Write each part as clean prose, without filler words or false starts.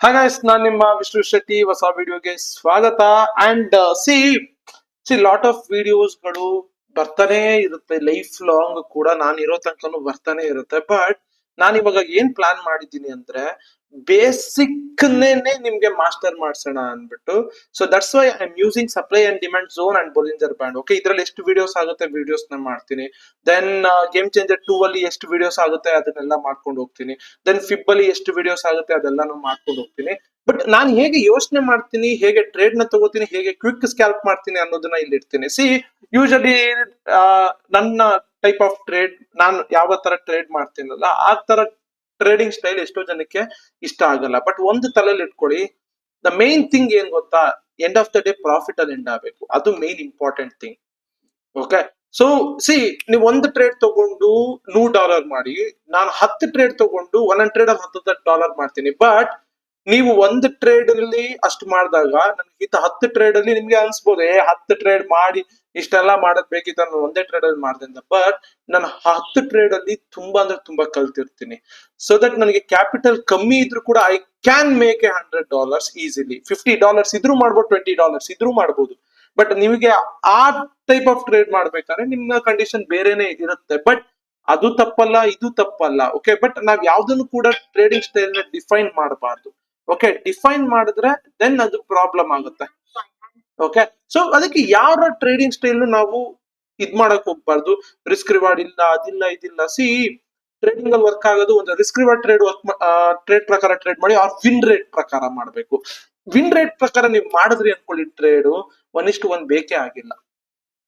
Hi guys, ನಾನ್ ನಿಮ್ಮ ವಿಷ್ಣು ಶೆಟ್ಟಿ. ಹೊಸ ವಿಡಿಯೋಗೆ ಸ್ವಾಗತ. ಅಂಡ್ ಸಿ ಲಾಟ್ ಆಫ್ ವಿಡಿಯೋಸ್ಗಳು ಬರ್ತಾನೆ ಇರುತ್ತೆ, ಲೈಫ್ ಲಾಂಗ್ ಕೂಡ ನಾನು ಇರೋ ತನಕನೂ ಬರ್ತಾನೆ ಇರುತ್ತೆ. ಬಟ್ ನಾನು ಇವಾಗ ಏನ್ ಪ್ಲಾನ್ ಮಾಡಿದ್ದೀನಿ ಅಂದ್ರೆ ಬೇಸಿಕ್ ನಿಮ್ಗೆ ಮಾಸ್ಟರ್ ಮಾಡ್ಸೋಣ ಅನ್ಬಿಟ್ಟು. So that's why I am using supply and demand zone and Bollinger band. Okay, ಇದ್ರಲ್ಲಿ ಎಷ್ಟು ವಿಡಿಯೋಸ್ ಆಗುತ್ತೆ ವಿಡಿಯೋಸ್ ನ ಮಾಡ್ತೀನಿ. ದೆನ್ ಗೇಮ್ ಚೇಂಜರ್ 2 ಅಲ್ಲಿ ಎಷ್ಟು ವಿಡಿಯೋಸ್ ಆಗುತ್ತೆ ಅದನ್ನೆಲ್ಲ ಮಾಡ್ಕೊಂಡು ಹೋಗ್ತೀನಿ. ದೆನ್ ಫಿಬ್ ಅಲ್ಲಿ ಎಷ್ಟು ವಿಡಿಯೋಸ್ ಆಗುತ್ತೆ ಅದೆಲ್ಲಾನು ಮಾಡ್ಕೊಂಡು ಹೋಗ್ತೀನಿ. ಬಟ್ ನಾನು ಹೇಗೆ ಯೋಚನೆ ಮಾಡ್ತೀನಿ, ಹೇಗೆ ಟ್ರೇಡ್ ನ ತಗೋತೀನಿ, ಹೇಗೆ ಕ್ವಿಕ್ ಸ್ಕ್ಯಾಲ್ಪ್ ಮಾಡ್ತೀನಿ ಅನ್ನೋದನ್ನ ಇಲ್ಲಿ ಇಡ್ತೀನಿ. ಯೂಶಲಿ ನನ್ನ ಟೈಪ್ ಆಫ್ ಟ್ರೇಡ್, ನಾನು ಯಾವ ತರ ಟ್ರೇಡ್ ಮಾಡ್ತೀನಲ್ಲ ಆ ತರ ಟ್ರೇಡಿಂಗ್ ಸ್ಟೈಲ್ ಎಷ್ಟೋ ಜನಕ್ಕೆ ಇಷ್ಟ ಆಗಲ್ಲ. ಬಟ್ ಒಂದು ತಲೆಯಲ್ಲಿ ಇಟ್ಕೊಳ್ಳಿ, ದ ಮೇನ್ ಥಿಂಗ್ ಏನ್ ಗೊತ್ತಾ, end of the day profit ಅಲ್ಲಿ ಎಂಡ್ ಆಗಬೇಕು. ಅದು main important thing. Okay, so ನೀವು ಒಂದು ಟ್ರೇಡ್ ತಗೊಂಡು $100 ಮಾಡಿ, ನಾನು 10 ಟ್ರೇಡ್ ತಗೊಂಡು ಒಂದೊಂದು ಟ್ರೇಡ್ ಅಲ್ಲಿ $10 ಮಾಡ್ತೀನಿ. ಬಟ್ ನೀವು ಒಂದು ಟ್ರೇಡ್ ಅಲ್ಲಿ ಅಷ್ಟು ಮಾಡಿದಾಗ ನನಗೆ 10 ಟ್ರೇಡ್ ಅಲ್ಲಿ ನಿಮ್ಗೆ ಅನ್ಸ್ಬೋದು, 10 ಟ್ರೇಡ್ ಮಾಡಿ ಇಷ್ಟೆಲ್ಲ ಮಾಡೋದ್ ಬೇಕಿತ್ತು ನಾನು ಒಂದೇ ಟ್ರೇಡ್ ಅಲ್ಲಿ ಮಾಡಿದೆ ಅಂತ. ಬಟ್ ನಾನು 10 ಟ್ರೇಡ್ ಅಲ್ಲಿ ತುಂಬಾ ಅಂದ್ರೆ ತುಂಬಾ ಕಲ್ತಿರ್ತೀನಿ. ಸೊ ದಟ್ ನನಗೆ ಕ್ಯಾಪಿಟಲ್ ಕಮ್ಮಿ ಇದ್ರೂ ಕೂಡ ಐ ಕ್ಯಾನ್ ಮೇಕ್ $100 ಈಸಿಲಿ. $50 ಇದ್ರೂ ಮಾಡ್ಬೋದು, $20 ಇದ್ರೂ ಮಾಡ್ಬೋದು. ಬಟ್ ನಿಮಗೆ ಆ ಟೈಪ್ ಆಫ್ ಟ್ರೇಡ್ ಮಾಡ್ಬೇಕಾದ್ರೆ ನಿಮ್ಮ ಕಂಡೀಷನ್ ಬೇರೆನೆ ಇರುತ್ತೆ. ಬಟ್ ಅದು ತಪ್ಪಲ್ಲ, ಇದು ತಪ್ಪಲ್ಲ. ಓಕೆ, ಬಟ್ ನಾವ್ ಯಾವ್ದನ್ನು ಕೂಡ ಟ್ರೇಡಿಂಗ್ ಸ್ಟೈಲ್ ನ ಡಿಫೈನ್ ಮಾಡಬಾರ್ದು. ಓಕೆ, ಡಿಫೈನ್ ಮಾಡಿದ್ರೆ ದೆನ್ ಅದು ಪ್ರಾಬ್ಲಮ್ ಆಗುತ್ತೆ. ಓಕೆ, ಸೊ ಅದಕ್ಕೆ ಯಾವ ಟ್ರೇಡಿಂಗ್ ಸ್ಟೈಲ್ ನಾವು ಇದ್ ಮಾಡಕ್ ಹೋಗ್ಬಾರ್ದು. ರಿಸ್ಕ್ ರಿವಾರ್ಡ್ ಇಲ್ಲ, ಅದಿಲ್ಲ, ಇದಿಲ್ಲ. ಟ್ರೇಡಿಂಗ್ ಅಲ್ಲಿ ವರ್ಕ್ ಆಗೋದು ಒಂದು ರಿಸ್ಕ್ ರಿವಾರ್ಡ್ ಟ್ರೇಡ್ ಪ್ರಕಾರ ಟ್ರೇಡ್ ಮಾಡಿ, ಅವ್ರ ವಿನ್ ರೇಟ್ ಪ್ರಕಾರ ಮಾಡ್ಬೇಕು. ವಿನ್ ರೇಟ್ ಪ್ರಕಾರ ನೀವು ಮಾಡಿದ್ರಿ ಅನ್ಕೊಳ್ಳಿ, ಟ್ರೇಡ್ 1:1 ಬೇಕೇ ಆಗಿಲ್ಲ.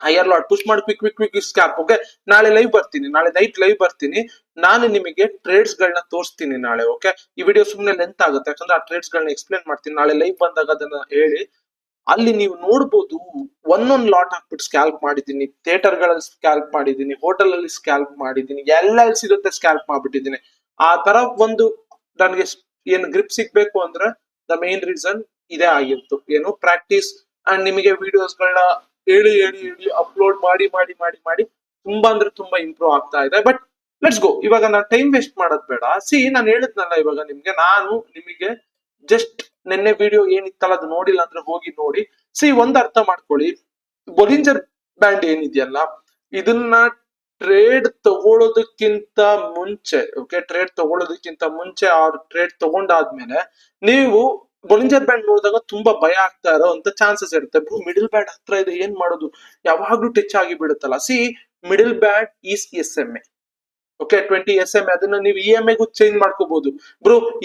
ಹೈಯರ್ ಲಾಟ್ ಪುಷ್ ಮಾಡಿ ಕ್ವಿಕ್ ಕ್ವಿಕ್ ಕ್ವಿಕ್ ಸ್ಕ್ಯಾಪ್. ಓಕೆ, ನಾಳೆ ಲೈವ್ ಬರ್ತೀನಿ, ನಾಳೆ ನೈಟ್ ಲೈವ್ ಬರ್ತೀನಿ. ನಾನು ನಿಮಗೆ ಟ್ರೇಡ್ಸ್ ಗಳನ್ನ ತೋರಿಸ್ತೀನಿ ನಾಳೆ. ಓಕೆ, ಈ ವಿಡಿಯೋ ಸುಮ್ಮನೆ ಲೆಂತ್ ಆಗುತ್ತೆ, ಯಾಕಂದ್ರೆ ಆ ಟ್ರೇಡ್ಸ್ ಗಳನ್ನ ಎಕ್ಸ್ಪ್ಲೇನ್ ಮಾಡ್ತೀನಿ. ನಾಳೆ ಲೈವ್ ಬಂದಾಗ ಅದನ್ನ ಹೇಳಿ ಅಲ್ಲಿ ನೀವು ನೋಡ್ಬೋದು. ಒಂದೊಂದು ಲಾಟ್ ಹಾಕ್ಬಿಟ್ಟು ಸ್ಕ್ಯಾಲ್ಪ್ ಮಾಡಿದ್ದೀನಿ, ಥಿಯೇಟರ್ ಗಳಲ್ಲಿ ಸ್ಕ್ಯಾಲ್ಪ್ ಮಾಡಿದ್ದೀನಿ, ಹೋಟೆಲ್ ಅಲ್ಲಿ ಸ್ಕ್ಯಾಲ್ಪ್ ಮಾಡಿದ್ದೀನಿ, ಎಲ್ಲ ಸಿಗುತ್ತೆ ಸ್ಕ್ಯಾಲ್ಪ್ ಮಾಡ್ಬಿಟ್ಟಿದ್ದೀನಿ. ಆ ತರ ಒಂದು ನನಗೆ ಏನು ಗ್ರಿಪ್ ಸಿಗ್ಬೇಕು ಅಂದ್ರೆ ದ ಮೇನ್ ರೀಸನ್ ಇದೇ ಆಗಿತ್ತು, ಏನು ಪ್ರಾಕ್ಟೀಸ್. ಅಂಡ್ ನಿಮಗೆ ವಿಡಿಯೋಸ್ ಗಳನ್ನ ಹೇಳಿ ಹೇಳಿ ಹೇಳಿ ಅಪ್ಲೋಡ್ ಮಾಡಿ ಮಾಡಿ ಮಾಡಿ ಮಾಡಿ ತುಂಬಾ ಅಂದ್ರೆ ತುಂಬಾ ಇಂಪ್ರೂವ್ ಆಗ್ತಾ ಇದೆ. But let's go. ಇವಾಗ ನಾನು ಟೈಮ್ ವೇಸ್ಟ್ ಮಾಡೋದ್ ಬೇಡ. ನಾನು ಹೇಳಿದ್ನಲ್ಲ ಇವಾಗ ನಾನು ನಿಮಗೆ ಜಸ್ಟ್ ನಿನ್ನೆ ವಿಡಿಯೋ ಏನಿತ್ತಲ್ಲ ಅದು ನೋಡಿಲ್ಲ ಅಂದ್ರೆ ಹೋಗಿ ನೋಡಿ. ಒಂದ್ ಅರ್ಥ ಮಾಡ್ಕೊಳ್ಳಿ, ಬೊಲಿಂಜರ್ ಬ್ಯಾಂಡ್ ಏನಿದೆಯಲ್ಲ ಇದನ್ನ ಟ್ರೇಡ್ ತಗೊಳ್ಳೋದಕ್ಕಿಂತ ಮುಂಚೆ, ಓಕೆ, ಟ್ರೇಡ್ ತಗೊಳ್ಳೋದಕ್ಕಿಂತ ಮುಂಚೆ ಅವ್ರ ಟ್ರೇಡ್ ತಗೊಂಡಾದ್ಮೇಲೆ ನೀವು ಬೊಲಿಂಜರ್ ಬ್ಯಾಂಡ್ ನೋಡಿದಾಗ ತುಂಬಾ ಭಯ ಆಗ್ತಾ ಇರೋ ಅಂತ ಚಾನ್ಸಸ್ ಇರುತ್ತೆ. ಮಿಡಲ್ ಬ್ಯಾಂಡ್ ಹತ್ರ ಇದೆ, ಏನ್ ಮಾಡೋದು, ಯಾವಾಗ್ಲೂ ಟಚ್ ಆಗಿ ಬಿಡುತ್ತಲ್ಲ. Middle band is SMA. Okay, 20 SMA. ಅದನ್ನ ನೀವು EMA ಗೂ ಚೇಂಜ್ ಮಾಡ್ಕೋಬಹುದು.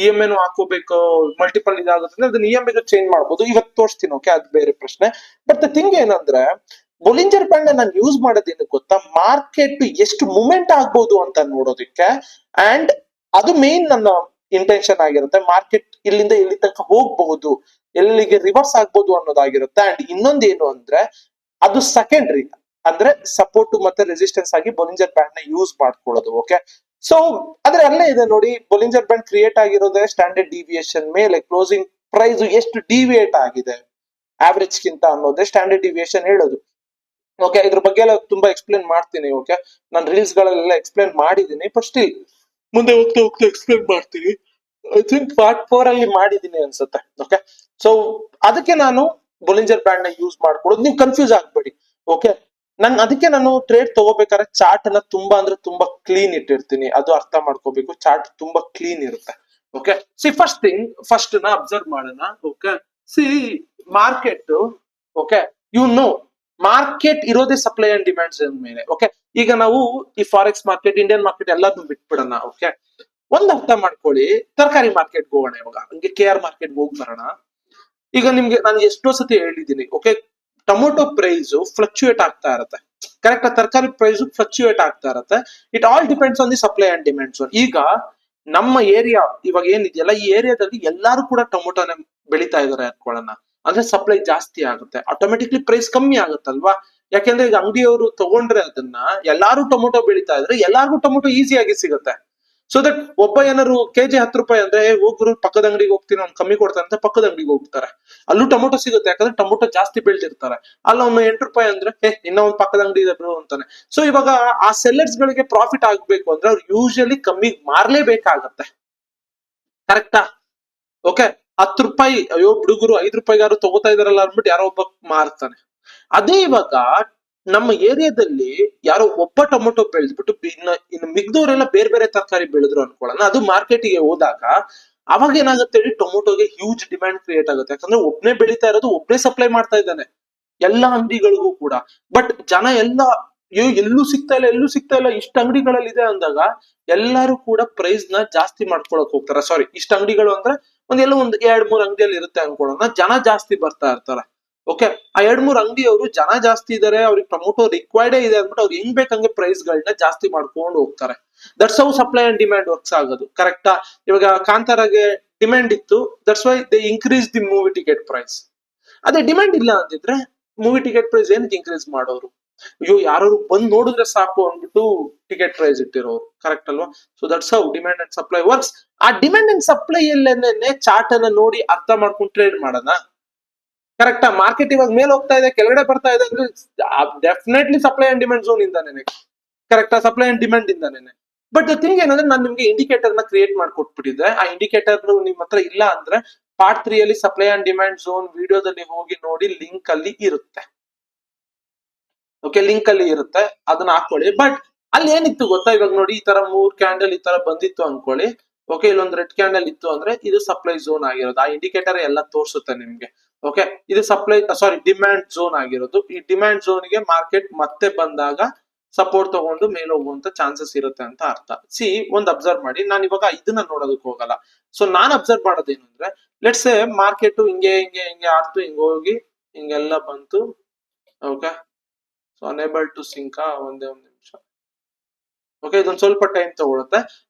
EMA ಹಾಕೋಬೇಕು, ಮಲ್ಟಿಪಲ್ ಇದಾಗುತ್ತೆ, ಅದನ್ನ EMA ಗೂ ಚೇಂಜ್ ಮಾಡ್ಬೋದು. ಇವತ್ತು ತೋರಿಸ್ತೀನಿ. ಓಕೆ, ಅದು ಬೇರೆ ಪ್ರಶ್ನೆ. ಬಟ್ ದ ಥಿಂಗ್ ಏನಂದ್ರೆ ಬೊಲಿಂಜರ್ ಬ್ಯಾಂಡ್ ನಾನು ಯೂಸ್ ಮಾಡೋದೇನು ಗೊತ್ತಾ, ಮಾರ್ಕೆಟ್ ಎಷ್ಟು ಮೂವ್ಮೆಂಟ್ ಆಗ್ಬೋದು ಅಂತ ನೋಡೋದಕ್ಕೆ. ಅಂಡ್ ಅದು ಮೇನ್ ನನ್ನ ಇಂಟೆನ್ಷನ್ ಆಗಿರುತ್ತೆ. ಮಾರ್ಕೆಟ್ ಇಲ್ಲಿಂದ ಇಲ್ಲಿ ತನಕ ಹೋಗ್ಬಹುದು, ಎಲ್ಲಿಗೆ ರಿವರ್ಸ್ ಆಗ್ಬೋದು ಅನ್ನೋದಾಗಿರುತ್ತೆ. ಅಂಡ್ ಇನ್ನೊಂದೇನು ಅಂದ್ರೆ ಅದು ಸೆಕೆಂಡ್ರಿ, ಅಂದ್ರೆ ಸಪೋರ್ಟ್ ಮತ್ತೆ ರೆಸಿಸ್ಟೆನ್ಸ್ ಆಗಿ ಬೊಲಿಂಜರ್ ಬ್ಯಾಂಡ್ ನ ಯೂಸ್ ಮಾಡ್ಕೊಳ್ಳೋದು. ಓಕೆ, ಸೊ ಆದ್ರೆ ಅಲ್ಲೇ ಇದೆ ನೋಡಿ, ಬೊಲಿಂಜರ್ ಬ್ಯಾಂಡ್ ಕ್ರಿಯೇಟ್ ಆಗಿರೋದೇ ಸ್ಟ್ಯಾಂಡರ್ಡ್ ಡಿವಿಯೇಷನ್ ಮೇಲೆ. ಕ್ಲೋಸಿಂಗ್ ಪ್ರೈಸ್ ಎಷ್ಟು ಡಿವಿಯೇಟ್ ಆಗಿದೆ ಆವರೇಜ್ ಗಿಂತ ಅನ್ನೋದೇ ಸ್ಟ್ಯಾಂಡರ್ಡ್ ಡಿವಿಯೇಷನ್ ಹೇಳೋದು. ಓಕೆ, ಇದ್ರ ಬಗ್ಗೆ ಎಲ್ಲ ತುಂಬಾ ಎಕ್ಸ್ಪ್ಲೇನ್ ಮಾಡ್ತೀನಿ. ಓಕೆ, ನಾನು ರೀಲ್ಸ್ ಗಳಲ್ಲೆಲ್ಲ ಎಕ್ಸ್ಪ್ಲೇನ್ ಮಾಡಿದ್ದೀನಿ. ಬಟ್ ಸ್ಟಿಲ್ ಮುಂದೆ ಹೋಗ್ತಾ ಹೋಗ್ತಾ ಎಕ್ಸ್ಪ್ಲೇನ್ ಮಾಡ್ತೀನಿ. ಐ ಥಿಂಕ್ ಪಾರ್ಟ್ 4 ಅಲ್ಲಿ ಮಾಡಿದೀನಿ ಅನ್ಸುತ್ತೆ. ಓಕೆ, ಸೊ ಅದಕ್ಕೆ ನಾನು ಬೊಲಿಂಜರ್ ಬ್ಯಾಂಡ್ ನ ಯೂಸ್ ಮಾಡ್ಕೊಳ್ಳೋದು. ನೀವು ಕನ್ಫ್ಯೂಸ್ ಆಗ್ಬೇಡಿ. ಓಕೆ, ಅದಕ್ಕೆ ನಾನು ಟ್ರೇಡ್ ತಗೋಬೇಕಾದ್ರೆ ಚಾರ್ಟ್ ನ ತುಂಬಾ ಅಂದ್ರೆ ತುಂಬಾ ಕ್ಲೀನ್ ಇಟ್ಟಿರ್ತೀನಿ. ಅದು ಅರ್ಥ ಮಾಡ್ಕೋಬೇಕು, ಚಾರ್ಟ್ ತುಂಬಾ ಕ್ಲೀನ್ ಇರುತ್ತೆ. ಓಕೆ, ಫಸ್ಟ್ ನ ಅಬ್ಸರ್ವ್ ಮಾಡೋಣ. ಓಕೆ, ಮಾರ್ಕೆಟ್, ಓಕೆ, ಮಾರ್ಕೆಟ್ ಇರೋದೇ ಸಪ್ಲೈ ಅಂಡ್ ಡಿಮ್ಯಾಂಡ್ಸ್ ಮೇಲೆ. ಓಕೆ, ಈಗ ನಾವು ಈ ಫಾರೆಕ್ಸ್ ಮಾರ್ಕೆಟ್, ಇಂಡಿಯನ್ ಮಾರ್ಕೆಟ್ ಎಲ್ಲದನ್ನು ಬಿಟ್ಬಿಡೋಣ. ಓಕೆ, ಒಂದ್ ಅರ್ಥ ಮಾಡ್ಕೊಳ್ಳಿ, ತರಕಾರಿ ಮಾರ್ಕೆಟ್ ಹೋಗೋಣ. ಇವಾಗ ಹಂಗೆ KR ಮಾರ್ಕೆಟ್ ಹೋಗಿ ಬರೋಣ. ಈಗ ನಿಮ್ಗೆ ನಾನು ಎಷ್ಟೋ ಸತಿ ಹೇಳಿದ್ದೀನಿ. ಓಕೆ, ಟೊಮೊಟೊ ಪ್ರೈಸ್ ಫ್ಲಕ್ಚುಯೇಟ್ ಆಗ್ತಾ ಇರುತ್ತೆ. ಕರೆಕ್ಟ್, ತರಕಾರಿ ಪ್ರೈಸ್ ಫ್ಲಕ್ಚುಯೇಟ್ ಆಗ್ತಾ ಇರುತ್ತೆ. It all depends on the supply and demands. ಈಗ ನಮ್ಮ ಏರಿಯಾ ಇವಾಗ ಏನಿದೆಯಲ್ಲ, ಈ ಏರಿಯಾದಲ್ಲಿ ಎಲ್ಲಾರು ಕೂಡ ಟೊಮೊಟೊನ ಬೆಳಿತಾ ಇದಾರೆ ಅನ್ಕೊಳ್ಳೋಣ. ಅಂದ್ರೆ ಸಪ್ಲೈ ಜಾಸ್ತಿ ಆಗುತ್ತೆ, ಆಟೋಮೆಟಿಕ್ಲಿ ಪ್ರೈಸ್ ಕಮ್ಮಿ ಆಗುತ್ತಲ್ವಾ. ಯಾಕೆಂದ್ರೆ ಈಗ ಅಂಗಡಿಯವರು ತಗೊಂಡ್ರೆ ಅದನ್ನ, ಎಲ್ಲಾರು ಟೊಮೊಟೊ ಬೆಳಿತಾ ಇದ್ರೆ ಎಲ್ಲಾರ್ಗು ಟೊಮೊಟೊ ಈಸಿಯಾಗಿ ಸಿಗುತ್ತೆ. ಸೊ ದಟ್ ಒಬ್ಬ ಏನಾರು ಕೆಜಿ ₹10 ಅಂದ್ರೆ ಹೋಗ್ರು ಪಕ್ಕದ ಅಂಗಡಿಗೆ ಹೋಗ್ತೀನಿ, ಅವ್ನು ಕಮ್ಮಿ ಕೊಡ್ತಾನೆ ಅಂತ ಪಕ್ಕದ ಅಂಗಡಿಗೆ ಹೋಗ್ತಾರೆ. ಅಲ್ಲೂ ಟೊಮೊಟೊ ಸಿಗುತ್ತೆ, ಯಾಕಂದ್ರೆ ಟೊಮೊಟೊ ಜಾಸ್ತಿ ಬೆಳ್ದಿರ್ತಾರೆ. ಅಲ್ಲ ಅವ್ನು ₹8 ಅಂದ್ರೆ ಇನ್ನೂ ಒಂದು ಪಕ್ಕದ ಅಂಗಡಿ ಇದೆ ಬ್ರೋ ಅಂತಾನೆ. ಸೊ ಇವಾಗ ಆ ಸೆಲ್ಲರ್ಸ್ ಗಳಿಗೆ ಪ್ರಾಫಿಟ್ ಆಗ್ಬೇಕು ಅಂದ್ರೆ ಅವ್ರು ಯೂಶಲಿ ಕಮ್ಮಿ ಮಾರ್ಲೇಬೇಕಾಗತ್ತೆ. ಕರೆಕ್ಟಾ? ಓಕೆ, ₹10 ಅಯ್ಯೋ ಹುಡುಗರು ₹5 ತಗೋತಾ ಇದಾರಲ್ಲ ಅಂದ್ಬಿಟ್ಟು ಯಾರೋ ಒಬ್ಬ ಮಾರ್ತಾನೆ. ಅದೇ ಇವಾಗ ನಮ್ಮ ಏರಿಯಾದಲ್ಲಿ ಯಾರೋ ಒಬ್ಬ ಟೊಮೊಟೊ ಬೆಳೆದ್ಬಿಟ್ಟು ಇನ್ನು ಮಿಗ್ದವರೆಲ್ಲ ಬೇರೆ ಬೇರೆ ತರಕಾರಿ ಬೆಳೆದ್ರು ಅನ್ಕೊಳ್ಳೋಣ, ಅದು ಮಾರ್ಕೆಟಿಗೆ ಹೋದಾಗ ಅವಾಗ ಏನಾಗುತ್ತೆ ಹೇಳಿ, ಟೊಮೊಟೊಗೆ ಹ್ಯೂಜ್ ಡಿಮ್ಯಾಂಡ್ ಕ್ರಿಯೇಟ್ ಆಗುತ್ತೆ. ಯಾಕಂದ್ರೆ ಒಬ್ನೇ ಬೆಳೀತಾ ಇರೋದು, ಒಬ್ನೇ ಸಪ್ಲೈ ಮಾಡ್ತಾ ಇದ್ದಾನೆ ಎಲ್ಲಾ ಅಂಗಡಿಗಳಿಗೂ ಕೂಡ. ಬಟ್ ಜನ ಎಲ್ಲ ಎಲ್ಲೂ ಸಿಗ್ತಾ ಇಲ್ಲ, ಎಲ್ಲೂ ಸಿಗ್ತಾ ಇಲ್ಲ, ಇಷ್ಟ ಅಂಗಡಿಗಳಲ್ಲಿ ಇದೆ ಅಂದಾಗ ಎಲ್ಲರೂ ಕೂಡ ಪ್ರೈಸ್ ನ ಜಾಸ್ತಿ ಮಾಡ್ಕೊಳಕ್ ಹೋಗ್ತಾರೆ. ಸಾರಿ, ಇಷ್ಟ ಅಂಗಡಿಗಳು ಅಂದ್ರೆ ಒಂದ್ 2-3 ಅಂಗಡಿಯಲ್ಲಿ ಇರುತ್ತೆ ಅನ್ಕೊಳ್ಳೋಣ, ಜನ ಜಾಸ್ತಿ ಬರ್ತಾ ಇರ್ತಾರೆ. ಓಕೆ, ಆ 2-3 ಅಂಗಡಿಯವರು ಜನ ಜಾಸ್ತಿ ಇದಾರೆ, ಅವ್ರಿಗೆ ಟೊಮೊಟೊ ರಿಕ್ವೈರ್ಡ್ ಇದೆ ಅಂದ್ಬಿಟ್ಟು ಅವ್ರು ಹೆಂಗ್ ಬೇಕಂಗೆ ಪ್ರೈಸ್ ಗಳನ್ನ ಜಾಸ್ತಿ ಮಾಡ್ಕೊಂಡು ಹೋಗ್ತಾರೆ. That's how supply and demand works ಆಗೋದು. ಕರೆಕ್ಟಾ? ಇವಾಗ ಕಾಂತಾರಾಗೆ ಡಿಮ್ಯಾಂಡ್ ಇತ್ತು, that's why they increase the movie ticket price. ಅದೇ ಡಿಮ್ಯಾಂಡ್ ಇಲ್ಲ ಅಂತಿದ್ರೆ ಮೂವಿ ಟಿಕೆಟ್ ಪ್ರೈಸ್ ಏನಕ್ಕೆ ಇನ್ಕ್ರೀಸ್ ಮಾಡೋರು? ಅಯ್ಯೋ ಯಾರು ಬಂದ್ ನೋಡಿದ್ರೆ ಸಾಕು ಅಂದ್ಬಿಟ್ಟು ಟಿಕೆಟ್ ಪ್ರೈಸ್ ಇಟ್ಟಿರೋರು. ಕರೆಕ್ಟ್ ಅಲ್ವಾ? So that's how demand and supply works. ಆ ಡಿಮ್ಯಾಂಡ್ ಅಂಡ್ ಸಪ್ಲೈ ಅಲ್ಲೇನೆ ಚಾರ್ಟ್ ಅನ್ನ ನೋಡಿ ಅರ್ಥ ಮಾಡ್ಕೊಂಡು ಟ್ರೇಡ್ ಮಾಡೋಣ. ಕರೆಕ್ಟಾ? ಮಾರ್ಕೆಟ್ ಇವಾಗ ಮೇಲೆ ಹೋಗ್ತಾ ಇದೆ, ಕೆಳಗಡೆ ಬರ್ತಾ ಇದೆ ಅಂದ್ರೆ definitely supply and demand zone ಇಂದಾನೆ. ಕರೆಕ್ಟಾ? ಸಪ್ಲೈ ಅಂಡ್ ಡಿಮ್ಯಾಂಡ್ ಇಂದಾನೆ. ಬಟ್ ಥಿಂಗ್ ಏನಂದ್ರೆ ನಾನು ನಿಮ್ಗೆ ಇಂಡಿಕೇಟರ್ ನ ಕ್ರಿಯೇಟ್ ಮಾಡ್ಕೊಟ್ಬಿಟ್ಟಿದ್ದೆ. ಆ ಇಂಡಿಕೇಟರ್ ನಿಮ್ ಹತ್ರ ಇಲ್ಲ ಅಂದ್ರೆ ಪಾರ್ಟ್ 3 ಅಲ್ಲಿ ಸಪ್ಲೈ ಅಂಡ್ ಡಿಮ್ಯಾಂಡ್ ಝೋನ್ ವಿಡಿಯೋದಲ್ಲಿ ಹೋಗಿ ನೋಡಿ, ಲಿಂಕ್ ಅಲ್ಲಿ ಇರುತ್ತೆ. ಓಕೆ, ಲಿಂಕ್ ಅಲ್ಲಿ ಇರುತ್ತೆ, ಅದನ್ನ ಹಾಕೊಳ್ಳಿ. ಬಟ್ ಅಲ್ಲಿ ಏನಿತ್ತು ಗೊತ್ತಾ, ಇವಾಗ ನೋಡಿ ಈ ತರ 3 ಕ್ಯಾಂಡಲ್ ಈ ತರ ಬಂದಿತ್ತು ಅನ್ಕೊಳ್ಳಿ. ಓಕೆ, ಇಲ್ಲೊಂದು ರೆಡ್ ಕ್ಯಾಂಡಲ್ ಇತ್ತು ಅಂದ್ರೆ ಇದು ಸಪ್ಲೈ ಝೋನ್ ಆಗಿರೋದು. ಆ ಇಂಡಿಕೇಟರ್ ಎಲ್ಲ ತೋರಿಸುತ್ತೆ ನಿಮ್ಗೆ. ಓಕೆ, ಇದು ಡಿಮ್ಯಾಂಡ್ ಝೋನ್ ಆಗಿರೋದು. ಈ ಡಿಮ್ಯಾಂಡ್ ಝೋನ್ ಗೆ ಮಾರ್ಕೆಟ್ ಮತ್ತೆ ಬಂದಾಗ ಸಪೋರ್ಟ್ ತಗೊಂಡು ಮೇಲೆ ಹೋಗುವಂತ ಚಾನ್ಸಸ್ ಇರುತ್ತೆ ಅಂತ ಅರ್ಥ. ಒಂದ್ ಅಬ್ಸರ್ವ್ ಮಾಡಿ, ನಾನು ಇವಾಗ ಇದನ್ನ ನೋಡೋದಕ್ಕೆ ಹೋಗಲ್ಲ. ಸೊ ನಾನ್ ಅಬ್ಸರ್ವ್ ಮಾಡೋದೇನಂದ್ರೆ, ಲೆಟ್ಸ್ ಸೇ ಮಾರ್ಕೆಟ್ ಹಿಂಗೆ ಹಿಂಗೆ ಹಿಂಗೆ ಆಡ್ತು, ಹಿಂಗ ಹೋಗಿ ಹಿಂಗೆಲ್ಲ ಬಂತು. Okay, so unable to sync. ಒಂದೇ ಒಂದು ನಿಮಿಷ. ಓಕೆ, ಇದೊಂದು ಸ್ವಲ್ಪ ಟೈಮ್ ತಗೊಳುತ್ತೆ.